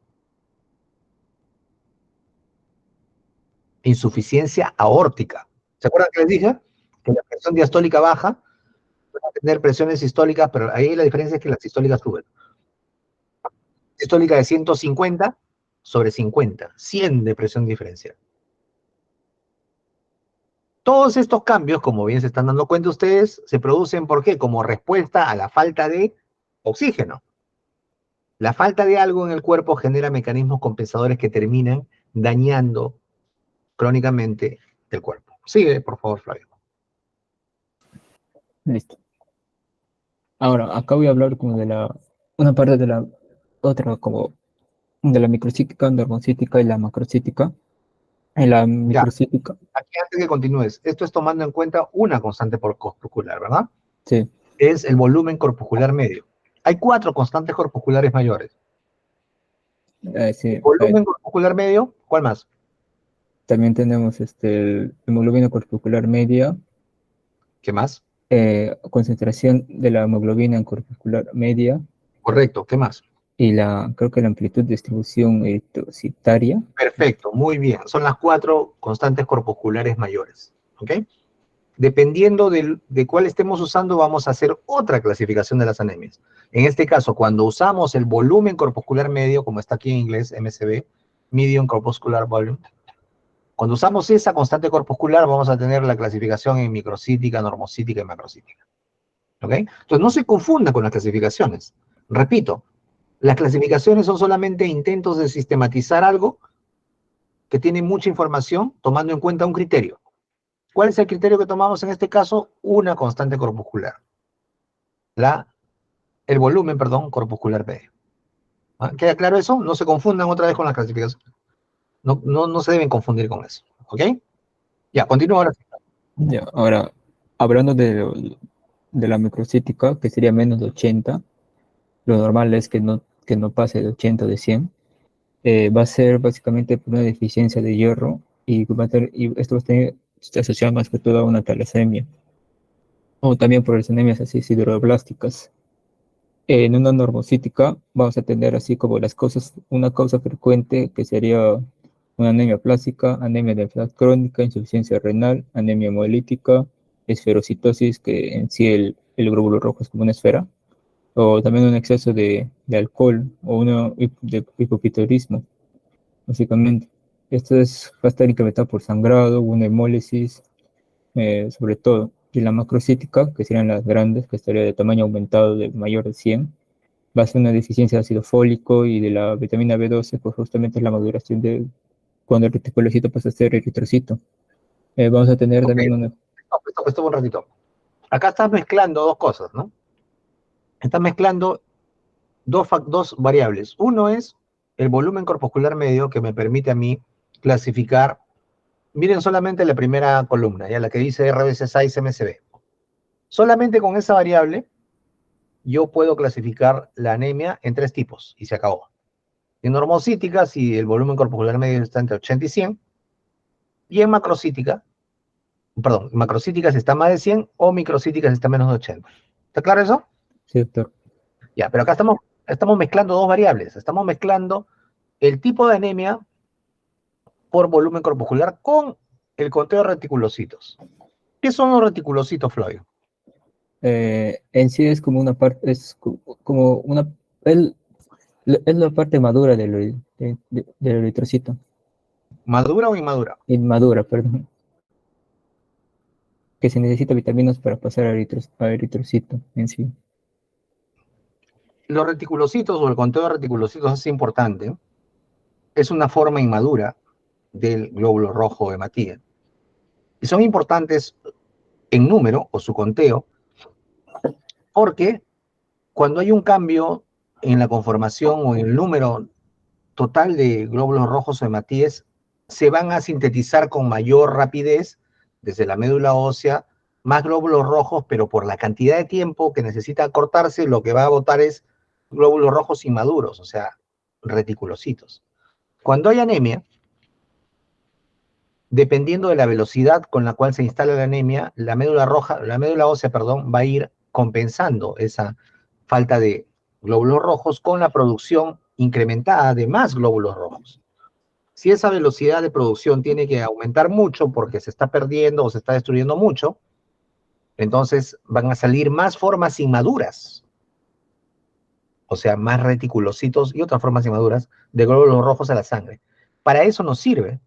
Insuficiencia aórtica. ¿Se acuerdan que les dije? Que la presión diastólica baja, va a tener presiones sistólicas, pero ahí la diferencia es que las sistólicas suben. Sistólica de 150 sobre 50, 100 de presión diferencial. Todos estos cambios, como bien se están dando cuenta ustedes, se producen ¿por qué? Como respuesta a la falta de oxígeno. La falta de algo en el cuerpo genera mecanismos compensadores que terminan dañando crónicamente el cuerpo. Sigue, por favor, Flavio. Listo. Ahora, acá voy a hablar como una parte de la otra, como de la microcítica, normocítica y la macrocítica. En la Ya, microcítica, aquí antes que continúes, esto es tomando en cuenta una constante corpuscular, ¿verdad? sí, Es el volumen corpuscular medio. Hay 4 constantes corpusculares mayores. El sí, volumen corpuscular medio, ¿cuál más? también tenemos el hemoglobina corpuscular media, ¿Qué más? concentración de la hemoglobina en corpuscular media Correcto, ¿qué más? y creo que la amplitud de distribución eritrocitaria. Perfecto, muy bien. Son las 4 constantes corpusculares mayores. ¿Ok? Dependiendo de cuál estemos usando, vamos a hacer otra clasificación de las anemias. En este caso, cuando usamos el volumen corpuscular medio, como está aquí en inglés, MCV, Medium Corpuscular Volume, cuando usamos esa constante corpuscular, vamos a tener la clasificación en microcítica, normocítica y macrocítica. ¿Ok? Entonces, no se confunda con las clasificaciones. Repito, las clasificaciones son solamente intentos de sistematizar algo que tiene mucha información tomando en cuenta un criterio. ¿Cuál es el criterio que tomamos en este caso? Una constante corpuscular. El volumen, perdón, corpuscular medio. ¿Ah? ¿Queda claro eso? No se confundan otra vez con las clasificaciones. No se deben confundir con eso. ¿Ok? Ya, continúa ahora. Ya, ahora, hablando de la microcítica, que sería menos de 80, lo normal es que no pase de 80 o de 100. Va a ser básicamente por una deficiencia de hierro y esto va a estar asociado más que todo a una talasemia o también por las anemias así sideroblásticas. En una normocítica vamos a tener así como una causa frecuente que sería una anemia plástica, anemia de enfermedad crónica, insuficiencia renal, anemia hemolítica, esferocitosis, que en sí el glóbulo rojo es como una esfera, o también un exceso de alcohol o de hipopiturismo, básicamente. Va a estar incrementado por sangrado, una hemólisis, sobre todo. Y la macrocítica, que serían las grandes, que estaría de tamaño aumentado de mayor de 100, va a ser una deficiencia de ácido fólico y de la vitamina B12, pues justamente es la maduración de cuando el reticulocito pasa a ser eritrocito. Vamos a tener Ok, también una... esto un ratito. Acá estás mezclando dos cosas, ¿no? Estás mezclando dos variables. Uno es el volumen corpuscular medio que me permite a mí clasificar. Miren solamente la primera columna, ya la que dice RBC6-MCB. Solamente con esa variable yo puedo clasificar la anemia en 3 tipos y se acabó. En normocítica, si el volumen corpuscular medio está entre 80 y 100, y en macrocítica, perdón, macrocítica si está más de 100 o microcítica si está menos de 80. ¿Está claro eso? Sí, doctor. Ya, pero acá estamos mezclando dos variables. Estamos mezclando el tipo de anemia por volumen corpuscular con el conteo de reticulocitos. ¿Qué son los reticulocitos, Flavio? En sí es como una parte, como una... Es, es la parte madura del eritrocito. ¿Madura o inmadura? Inmadura, perdón. Que se necesita vitaminas para pasar a eritrocito en sí. Los reticulocitos o el conteo de reticulocitos es importante. Es una forma inmadura del glóbulo rojo de Matías. Y son importantes en número o su conteo porque cuando hay un cambio en la conformación o en el número total de glóbulos rojos o hematíes, se van a sintetizar con mayor rapidez desde la médula ósea más glóbulos rojos, pero por la cantidad de tiempo que necesita cortarse, lo que va a botar es glóbulos rojos inmaduros, o sea, reticulocitos. Cuando hay anemia, dependiendo de la velocidad con la cual se instala la anemia, la médula ósea, perdón, va a ir compensando esa falta de glóbulos rojos con la producción incrementada de más glóbulos rojos. Si esa velocidad de producción tiene que aumentar mucho porque se está perdiendo o se está destruyendo mucho, entonces van a salir más formas inmaduras, o sea, más reticulocitos y otras formas inmaduras de glóbulos rojos a la sangre. Para eso nos sirve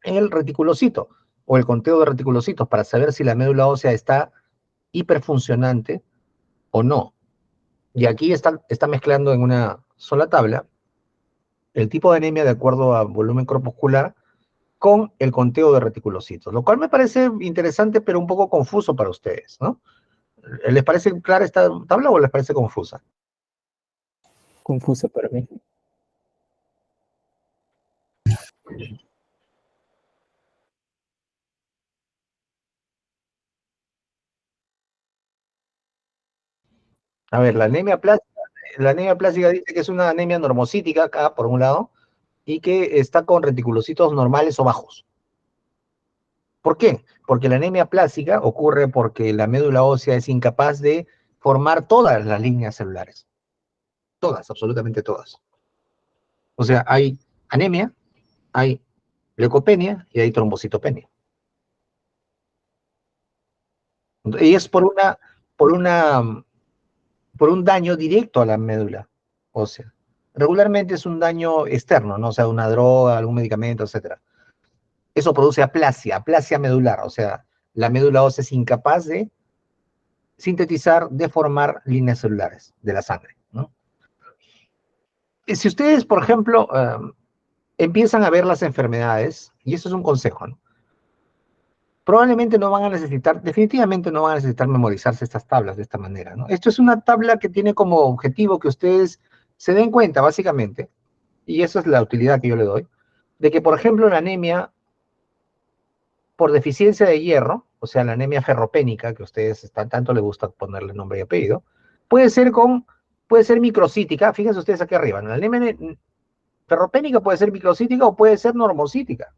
el reticulocito o el conteo de reticulocitos para saber si la médula ósea está hiperfuncionante o no. Y aquí está mezclando en una sola tabla el tipo de anemia de acuerdo a volumen corpuscular con el conteo de reticulocitos, lo cual me parece interesante, pero un poco confuso para ustedes, ¿no? ¿Les parece clara esta tabla o les parece confusa? Confusa para mí. A ver, la anemia plástica dice que es una anemia normocítica acá, por un lado, y que está con reticulocitos normales o bajos. ¿Por qué? Porque la anemia plástica ocurre porque la médula ósea es incapaz de formar todas las líneas celulares. Todas, absolutamente todas. O sea, hay anemia, hay leucopenia y hay trombocitopenia. Y es por una, por un daño directo a la médula ósea. Regularmente es un daño externo, ¿no? O sea, una droga, algún medicamento, etcétera. Eso produce aplasia medular, o sea, la médula ósea es incapaz de sintetizar, de formar líneas celulares de la sangre, ¿no? Y si ustedes, por ejemplo, empiezan a ver las enfermedades, y eso es un consejo, ¿no? Probablemente no van a necesitar, definitivamente no van a necesitar memorizarse estas tablas de esta manera, ¿no? Esto es una tabla que tiene como objetivo que ustedes se den cuenta, básicamente, y esa es la utilidad que yo le doy, de que, por ejemplo, la anemia por deficiencia de hierro, o sea, la anemia ferropénica, que a ustedes tanto les gusta ponerle nombre y apellido, puede ser puede ser microcítica, fíjense ustedes aquí arriba, ¿no? La anemia ferropénica puede ser microcítica o puede ser normocítica.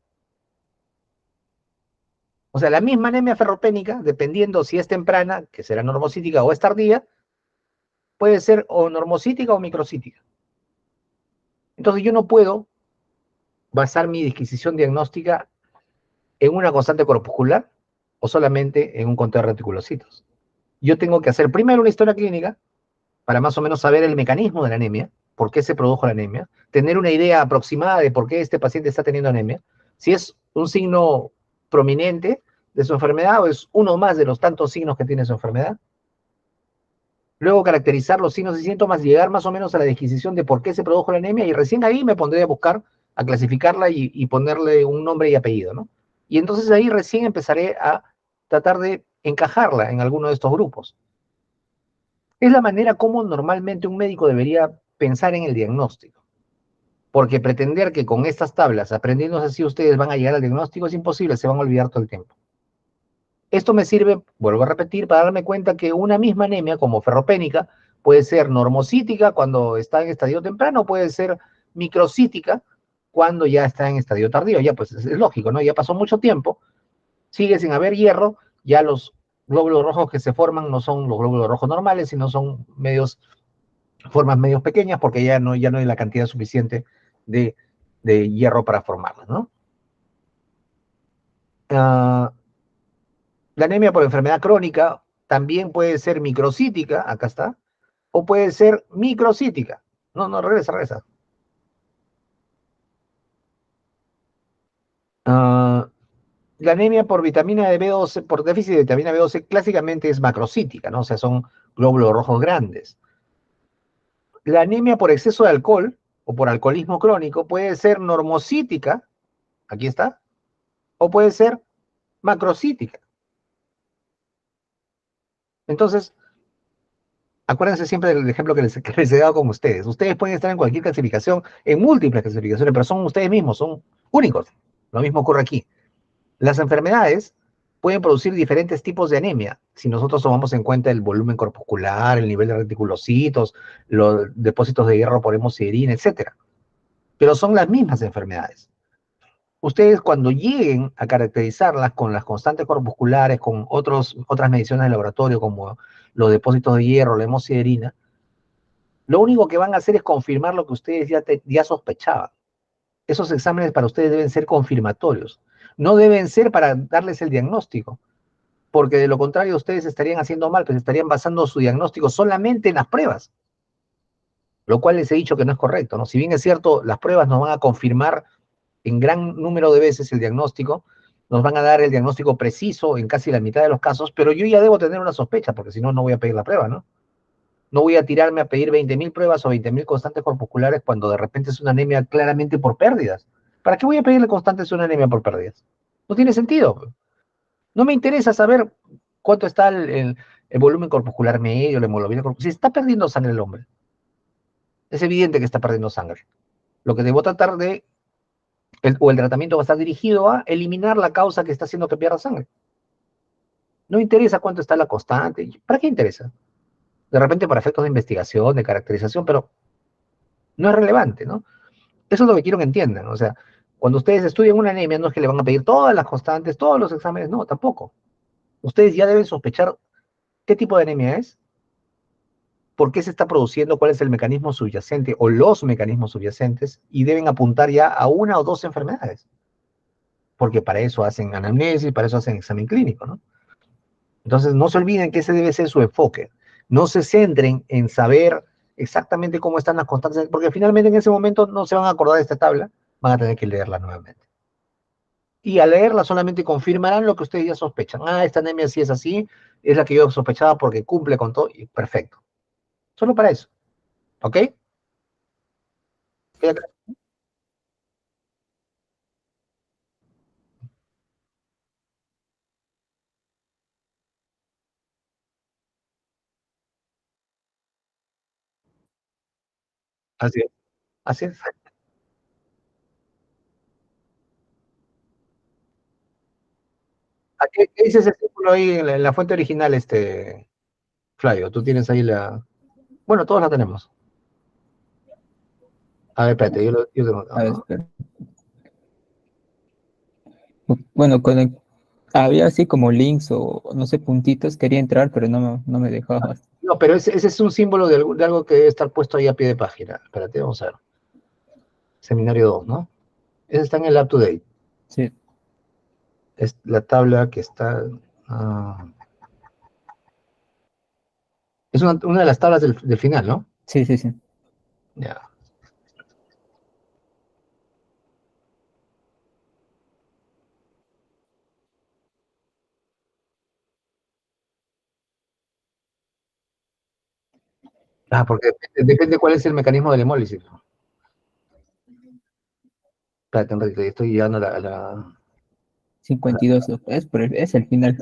O sea, la misma anemia ferropénica, dependiendo si es temprana, que será normocítica, o es tardía, puede ser o normocítica o microcítica. Entonces yo no puedo basar mi disquisición diagnóstica en una constante corpuscular o solamente en un conteo de reticulocitos. Yo tengo que hacer primero una historia clínica para más o menos saber el mecanismo de la anemia, por qué se produjo la anemia, tener una idea aproximada de por qué este paciente está teniendo anemia, si es un signo prominente de su enfermedad o es uno más de los tantos signos que tiene su enfermedad. Luego caracterizar los signos y síntomas, llegar más o menos a la disquisición de por qué se produjo la anemia y recién ahí me pondré a buscar, a clasificarla y ponerle un nombre y apellido, ¿no? Y entonces ahí recién empezaré a tratar de encajarla en alguno de estos grupos. Es la manera como normalmente un médico debería pensar en el diagnóstico. Porque pretender que con estas tablas, aprendiéndose así, ustedes van a llegar al diagnóstico es imposible, se van a olvidar todo el tiempo. Esto me sirve, vuelvo a repetir, para darme cuenta que una misma anemia, como ferropénica, puede ser normocítica cuando está en estadio temprano, puede ser microcítica cuando ya está en estadio tardío. Ya pues es lógico, ¿no? Ya pasó mucho tiempo, sigue sin haber hierro, ya los glóbulos rojos que se forman no son los glóbulos rojos normales, sino son formas medios pequeñas porque ya no hay la cantidad suficiente de, de hierro para formarlas, ¿no? Ah, la anemia por enfermedad crónica también puede ser microcítica, acá está, o puede ser microcítica. No, regresa. Ah, la anemia por vitamina B12, por déficit de vitamina B12, clásicamente es macrocítica, ¿no? O sea, son glóbulos rojos grandes. La anemia por exceso de alcohol o por alcoholismo crónico puede ser normocítica, aquí está, o puede ser macrocítica. Entonces, acuérdense siempre del ejemplo que les he dado con ustedes. Ustedes pueden estar en cualquier clasificación, en múltiples clasificaciones, pero son ustedes mismos, son únicos. Lo mismo ocurre aquí. Las enfermedades pueden producir diferentes tipos de anemia, si nosotros tomamos en cuenta el volumen corpuscular, el nivel de reticulocitos, los depósitos de hierro por hemosiderina, etcétera. Pero son las mismas enfermedades. Ustedes cuando lleguen a caracterizarlas con las constantes corpusculares, con otras mediciones de laboratorio como los depósitos de hierro, la hemosiderina, lo único que van a hacer es confirmar lo que ustedes ya sospechaban. Esos exámenes para ustedes deben ser confirmatorios. No deben ser para darles el diagnóstico, porque de lo contrario ustedes estarían haciendo mal, pues estarían basando su diagnóstico solamente en las pruebas, lo cual les he dicho que no es correcto, ¿no? Si bien es cierto, las pruebas nos van a confirmar en gran número de veces el diagnóstico, nos van a dar el diagnóstico preciso en casi la mitad de los casos, pero yo ya debo tener una sospecha, porque si no, no voy a pedir la prueba, ¿no? No voy a tirarme a pedir 20.000 pruebas o 20.000 constantes corpusculares cuando de repente es una anemia claramente por pérdidas. ¿Para qué voy a pedirle constantes una anemia por pérdidas? No tiene sentido. No me interesa saber cuánto está el volumen corpuscular medio, la hemoglobina corpuscular. Si está perdiendo sangre el hombre, es evidente que está perdiendo sangre. Lo que debo tratar de o el tratamiento va a estar dirigido a eliminar la causa que está haciendo que pierda sangre. No interesa cuánto está la constante. ¿Para qué interesa? De repente para efectos de investigación, de caracterización, pero no es relevante, ¿no? Eso es lo que quiero que entiendan. O sea, cuando ustedes estudian una anemia, no es que le van a pedir todas las constantes, todos los exámenes, no, tampoco. Ustedes ya deben sospechar qué tipo de anemia es, por qué se está produciendo, cuál es el mecanismo subyacente o los mecanismos subyacentes, y deben apuntar ya a una o dos enfermedades. Porque para eso hacen anamnesis, para eso hacen examen clínico, ¿no? Entonces, no se olviden que ese debe ser su enfoque. No se centren en saber exactamente cómo están las constantes, porque finalmente en ese momento no se van a acordar de esta tabla, van a tener que leerla nuevamente. Y al leerla solamente confirmarán lo que ustedes ya sospechan. Ah, esta anemia sí es así, es la que yo sospechaba porque cumple con todo, y perfecto. Solo para eso. ¿Ok? ¿Queda claro? Así es. Así es. ¿Qué dice ese símbolo ahí en la fuente original, Flavio? Tú tienes ahí la... Bueno, todos la tenemos. A ver, espérate, yo tengo... A ver, espera. Bueno, había así como links o no sé, puntitos, quería entrar, pero no me dejaba. No, pero ese es un símbolo de algo que debe estar puesto ahí a pie de página. Espérate, vamos a ver. Seminario 2, ¿no? Ese está en el up to date. Sí, Es la tabla que está... ah, es una de las tablas del final, ¿no? sí, sí, sí. Ya. Ah, porque depende cuál es el mecanismo de la hemólisis. Espérate un ratito, estoy llegando a 52, es el final,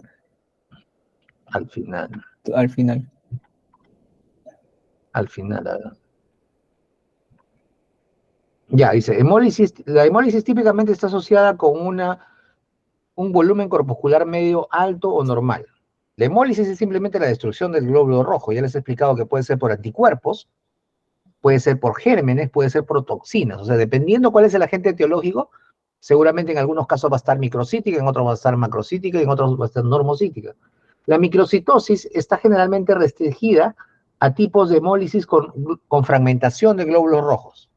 al final. al final. Al final. Ya, dice, hemólisis, la hemólisis típicamente está asociada con un volumen corpuscular medio alto o normal. La hemólisis es simplemente la destrucción del glóbulo rojo. Ya les he explicado que puede ser por anticuerpos, puede ser por gérmenes, puede ser por toxinas. O sea, dependiendo cuál es el agente etiológico, seguramente en algunos casos va a estar microcítica, en otros va a estar macrocítica y en otros va a estar normocítica. La microcitosis está generalmente restringida a tipos de hemólisis con fragmentación de glóbulos rojos.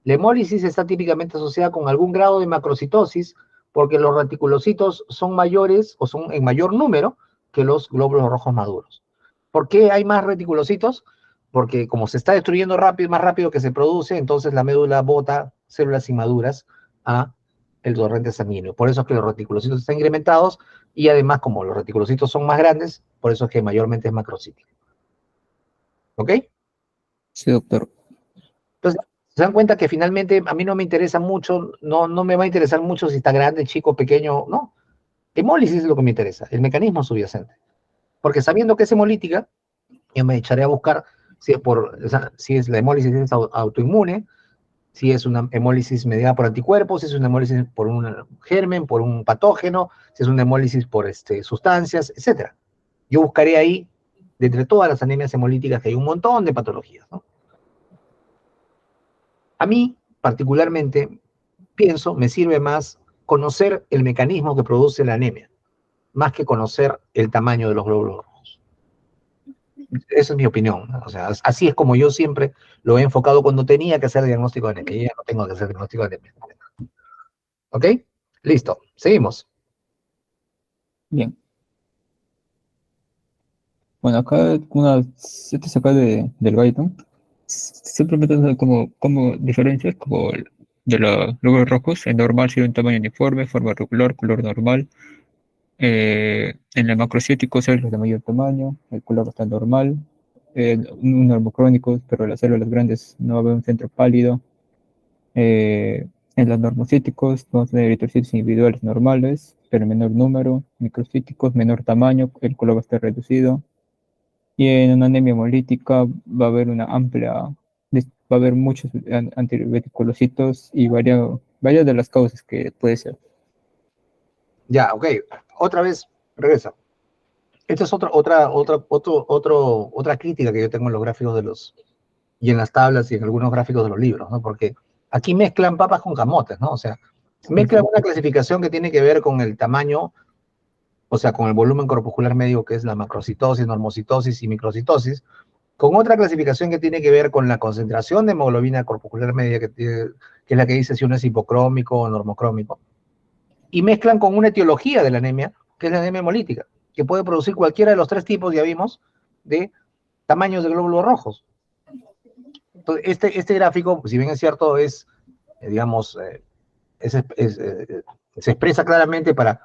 La hemólisis está típicamente asociada con algún grado de macrocitosis porque los reticulocitos son mayores o son en mayor número que los glóbulos rojos maduros. ¿Por qué hay más reticulocitos? Porque como se está destruyendo rápido, más rápido que se produce, entonces la médula bota células inmaduras a el torrente sanguíneo. Por eso es que los reticulocitos están incrementados y además como los reticulocitos son más grandes, por eso es que mayormente es macrocítico. ¿Ok? Sí, doctor. Entonces, se dan cuenta que finalmente a mí no me interesa mucho, no me va a interesar mucho si está grande, chico, pequeño, no. Hemólisis es lo que me interesa, el mecanismo subyacente. Porque sabiendo que es hemolítica, yo me echaré a buscar o sea, si es la hemólisis es autoinmune, si es una hemólisis mediada por anticuerpos, si es una hemólisis por un germen, por un patógeno, si es una hemólisis por sustancias, etcétera. Yo buscaré ahí, de entre todas las anemias hemolíticas, que hay un montón de patologías, ¿no? A mí, particularmente, pienso, me sirve más conocer el mecanismo que produce la anemia, más que conocer el tamaño de los glóbulos rojos. Esa es mi opinión, ¿no? O sea, así es como yo siempre lo he enfocado cuando tenía que hacer diagnóstico de anemia. Y ya no tengo que hacer diagnóstico de anemia. ¿Ok? Listo, seguimos. Bien. Bueno, acá una te saca del guide, simplemente son como diferencias como de los glóbulos rojos. El normal sería un tamaño uniforme, forma regular, color normal. En el macrocítico, células de mayor tamaño, el color está normal. Un normocrónico, pero las células grandes no va a haber un centro pálido. En los normocíticos vamos a tener eritrocitos individuales normales, pero en menor número. Microcíticos, menor tamaño, el color va a estar reducido. Y en una anemia hemolítica va a haber muchos antireticulocitos y varias de las causas que puede ser. Ya, ok. Otra vez, regresa. Esta es otra crítica que yo tengo en los gráficos y en las tablas y en algunos gráficos de los libros, ¿no? Porque aquí mezclan papas con camotes, ¿no? O sea, mezclan una clasificación que tiene que ver con el tamaño, o sea, con el volumen corpuscular medio, que es la macrocitosis, normocitosis y microcitosis, con otra clasificación que tiene que ver con la concentración de hemoglobina corpuscular media, que es la que dice si uno es hipocrómico o normocrómico, y mezclan con una etiología de la anemia, que es la anemia hemolítica, que puede producir cualquiera de los tres tipos, ya vimos, de tamaños de glóbulos rojos. Entonces, este gráfico, si bien es cierto, digamos, se expresa claramente para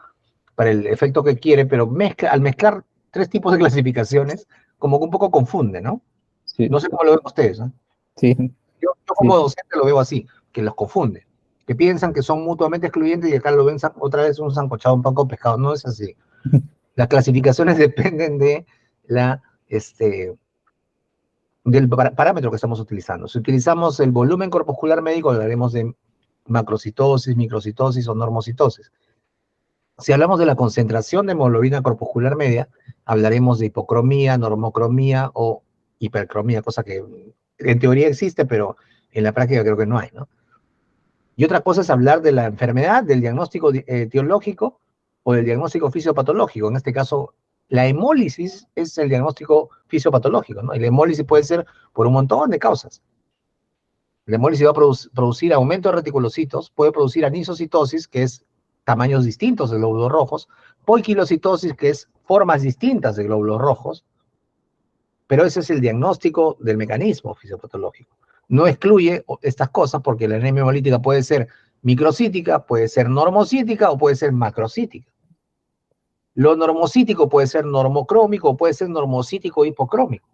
el efecto que quiere, pero al mezclar tres tipos de clasificaciones, como que un poco confunde, ¿no? Sí, No sé cómo lo ven ustedes, ¿no? sí, Yo como sí. docente lo veo así, que los confunde, que piensan que son mutuamente excluyentes y acá lo ven otra vez un sancochado, un poco pescado. No es así. Las clasificaciones dependen de del parámetro que estamos utilizando. Si utilizamos el volumen corpuscular médico, hablaremos de macrocitosis, microcitosis o normocitosis. Si hablamos de la concentración de hemoglobina corpuscular media, hablaremos de hipocromía, normocromía o hipercromía, cosa que en teoría existe, pero en la práctica creo que no hay, ¿no? Y otra cosa es hablar de la enfermedad, del diagnóstico etiológico o del diagnóstico fisiopatológico. En este caso, la hemólisis es el diagnóstico fisiopatológico, ¿no? Y la hemólisis puede ser por un montón de causas. La hemólisis va a producir aumento de reticulocitos, puede producir anisocitosis, que es tamaños distintos de glóbulos rojos, poiquilocitosis, que es formas distintas de glóbulos rojos, pero ese es el diagnóstico del mecanismo fisiopatológico. No excluye estas cosas porque la anemia hemolítica puede ser microcítica, puede ser normocítica o puede ser macrocítica. Lo normocítico puede ser normocrómico o puede ser normocítico hipocrómico.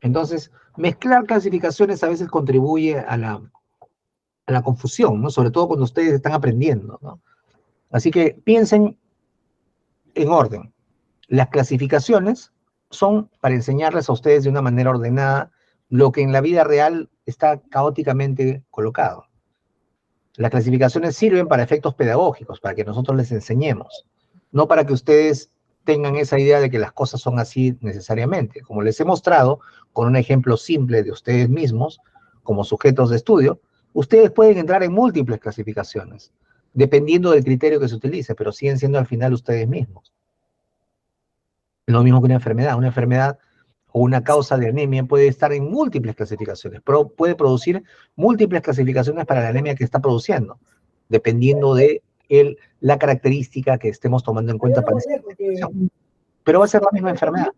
Entonces, mezclar clasificaciones a veces contribuye a la confusión, ¿no? Sobre todo cuando ustedes están aprendiendo, ¿no? Así que piensen en orden. Las clasificaciones son para enseñarles a ustedes de una manera ordenada lo que en la vida real está caóticamente colocado. Las clasificaciones sirven para efectos pedagógicos, para que nosotros les enseñemos, no para que ustedes tengan esa idea de que las cosas son así necesariamente. Como les he mostrado, con un ejemplo simple de ustedes mismos, como sujetos de estudio, ustedes pueden entrar en múltiples clasificaciones, dependiendo del criterio que se utilice, pero siguen siendo al final ustedes mismos. Lo mismo que una enfermedad o una causa de anemia puede estar en múltiples clasificaciones, pero puede producir múltiples clasificaciones para la anemia que está produciendo, dependiendo de la característica que estemos tomando en cuenta para esa clasificación. Pero va a ser la misma enfermedad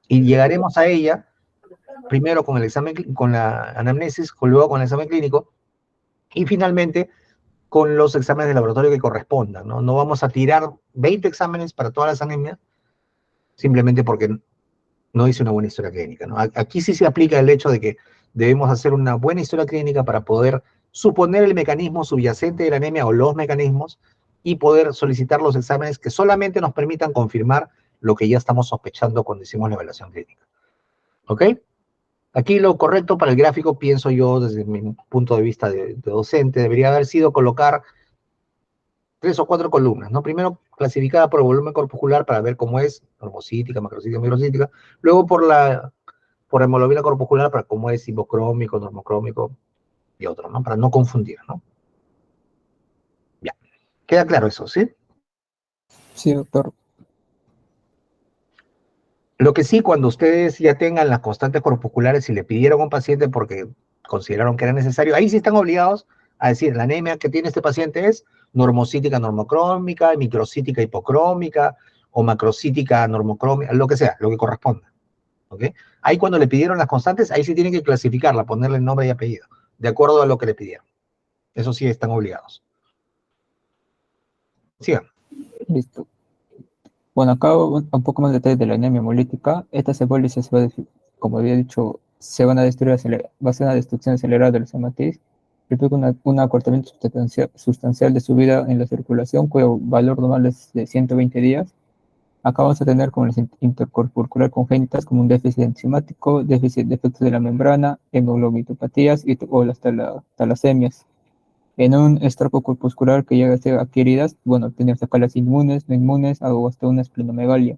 y llegaremos a ella primero con el examen, con la anamnesis, luego con el examen clínico y finalmente con los exámenes de laboratorio que correspondan, ¿no? No vamos a tirar 20 exámenes para todas las anemias simplemente porque no hice una buena historia clínica, ¿no? Aquí sí se aplica el hecho de que debemos hacer una buena historia clínica para poder suponer el mecanismo subyacente de la anemia o los mecanismos y poder solicitar los exámenes que solamente nos permitan confirmar lo que ya estamos sospechando cuando hicimos la evaluación clínica. ¿Ok? Aquí lo correcto para el gráfico, pienso yo, desde mi punto de vista de docente, debería haber sido colocar 3 o 4 columnas, ¿no? Primero clasificada por el volumen corpuscular para ver cómo es, normocítica, macrocítica, microcítica. Luego por hemoglobina corpuscular para cómo es hipocrómico, normocrómico y otro, ¿no? Para no confundir, ¿no? Ya. ¿Queda claro eso, sí? Sí, doctor. Lo que sí, cuando ustedes ya tengan las constantes corpusculares y le pidieron a un paciente porque consideraron que era necesario, ahí sí están obligados a decir, la anemia que tiene este paciente es normocítica normocrómica, microcítica hipocrómica, o macrocítica normocrómica, lo que sea, lo que corresponda. ¿Ok? Ahí cuando le pidieron las constantes, ahí sí tienen que clasificarla, ponerle nombre y apellido, de acuerdo a lo que le pidieron. Eso sí están obligados. Sigan. Listo. Bueno, acá un poco más de detalles de la anemia hemolítica. Estas hemólisis, como había dicho, se van a destruir, va a ser una destrucción acelerada de los hematis, implica un acortamiento sustancial de su vida en la circulación, cuyo valor normal es de 120 días. Acá vamos a tener como las intercorpuscular congénitas, como un déficit enzimático, déficit de efectos de la membrana, hemoglobinopatías o las talasemias. en un estrapo corpuscular que llega a ser adquiridas, bueno, tenemos acá las inmunes, no inmunes, o hasta una esplenomegalia.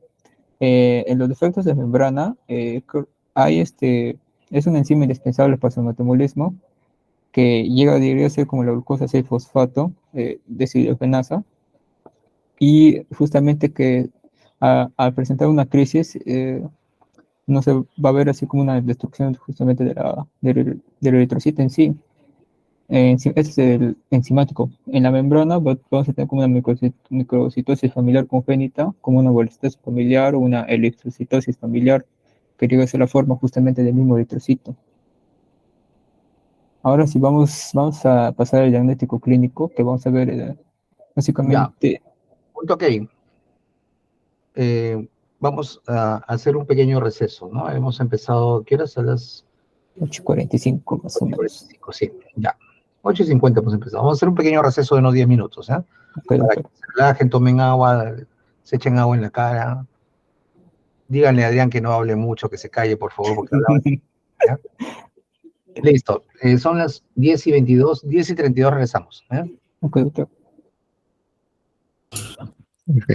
En los defectos de membrana, hay es una enzima indispensable para su metabolismo, que llega a dividirse a ser como la glucosa 6-fosfato deshidrogenasa, y justamente que al presentar una crisis, no se va a ver así como una destrucción justamente del eritrocito en sí. Este es el enzimático. En la membrana vamos a tener como una microcitosis familiar congénita, como una bolitosis familiar o una eritrocitosis familiar, que llega a ser la forma justamente del mismo eritrocito. Ahora sí vamos a pasar al diagnóstico clínico, que vamos a ver Ya, básicamente. punto ok. Vamos a hacer un pequeño receso, ¿no? Hemos empezado, ¿qué horas? A las 8:45 más o menos. 8:45, sí, ya. 8:50 hemos empezado. Vamos a hacer un pequeño receso de unos 10 minutos, ¿eh? Ok, Para doctor. que se relajen, tomen agua, se echen agua en la cara. Díganle a Adrián que no hable mucho, que se calle, por favor, porque hablaba. ¿Ya? Listo. Son las 10:22, 10:32 regresamos, ¿eh? Ok, doctor. Ok.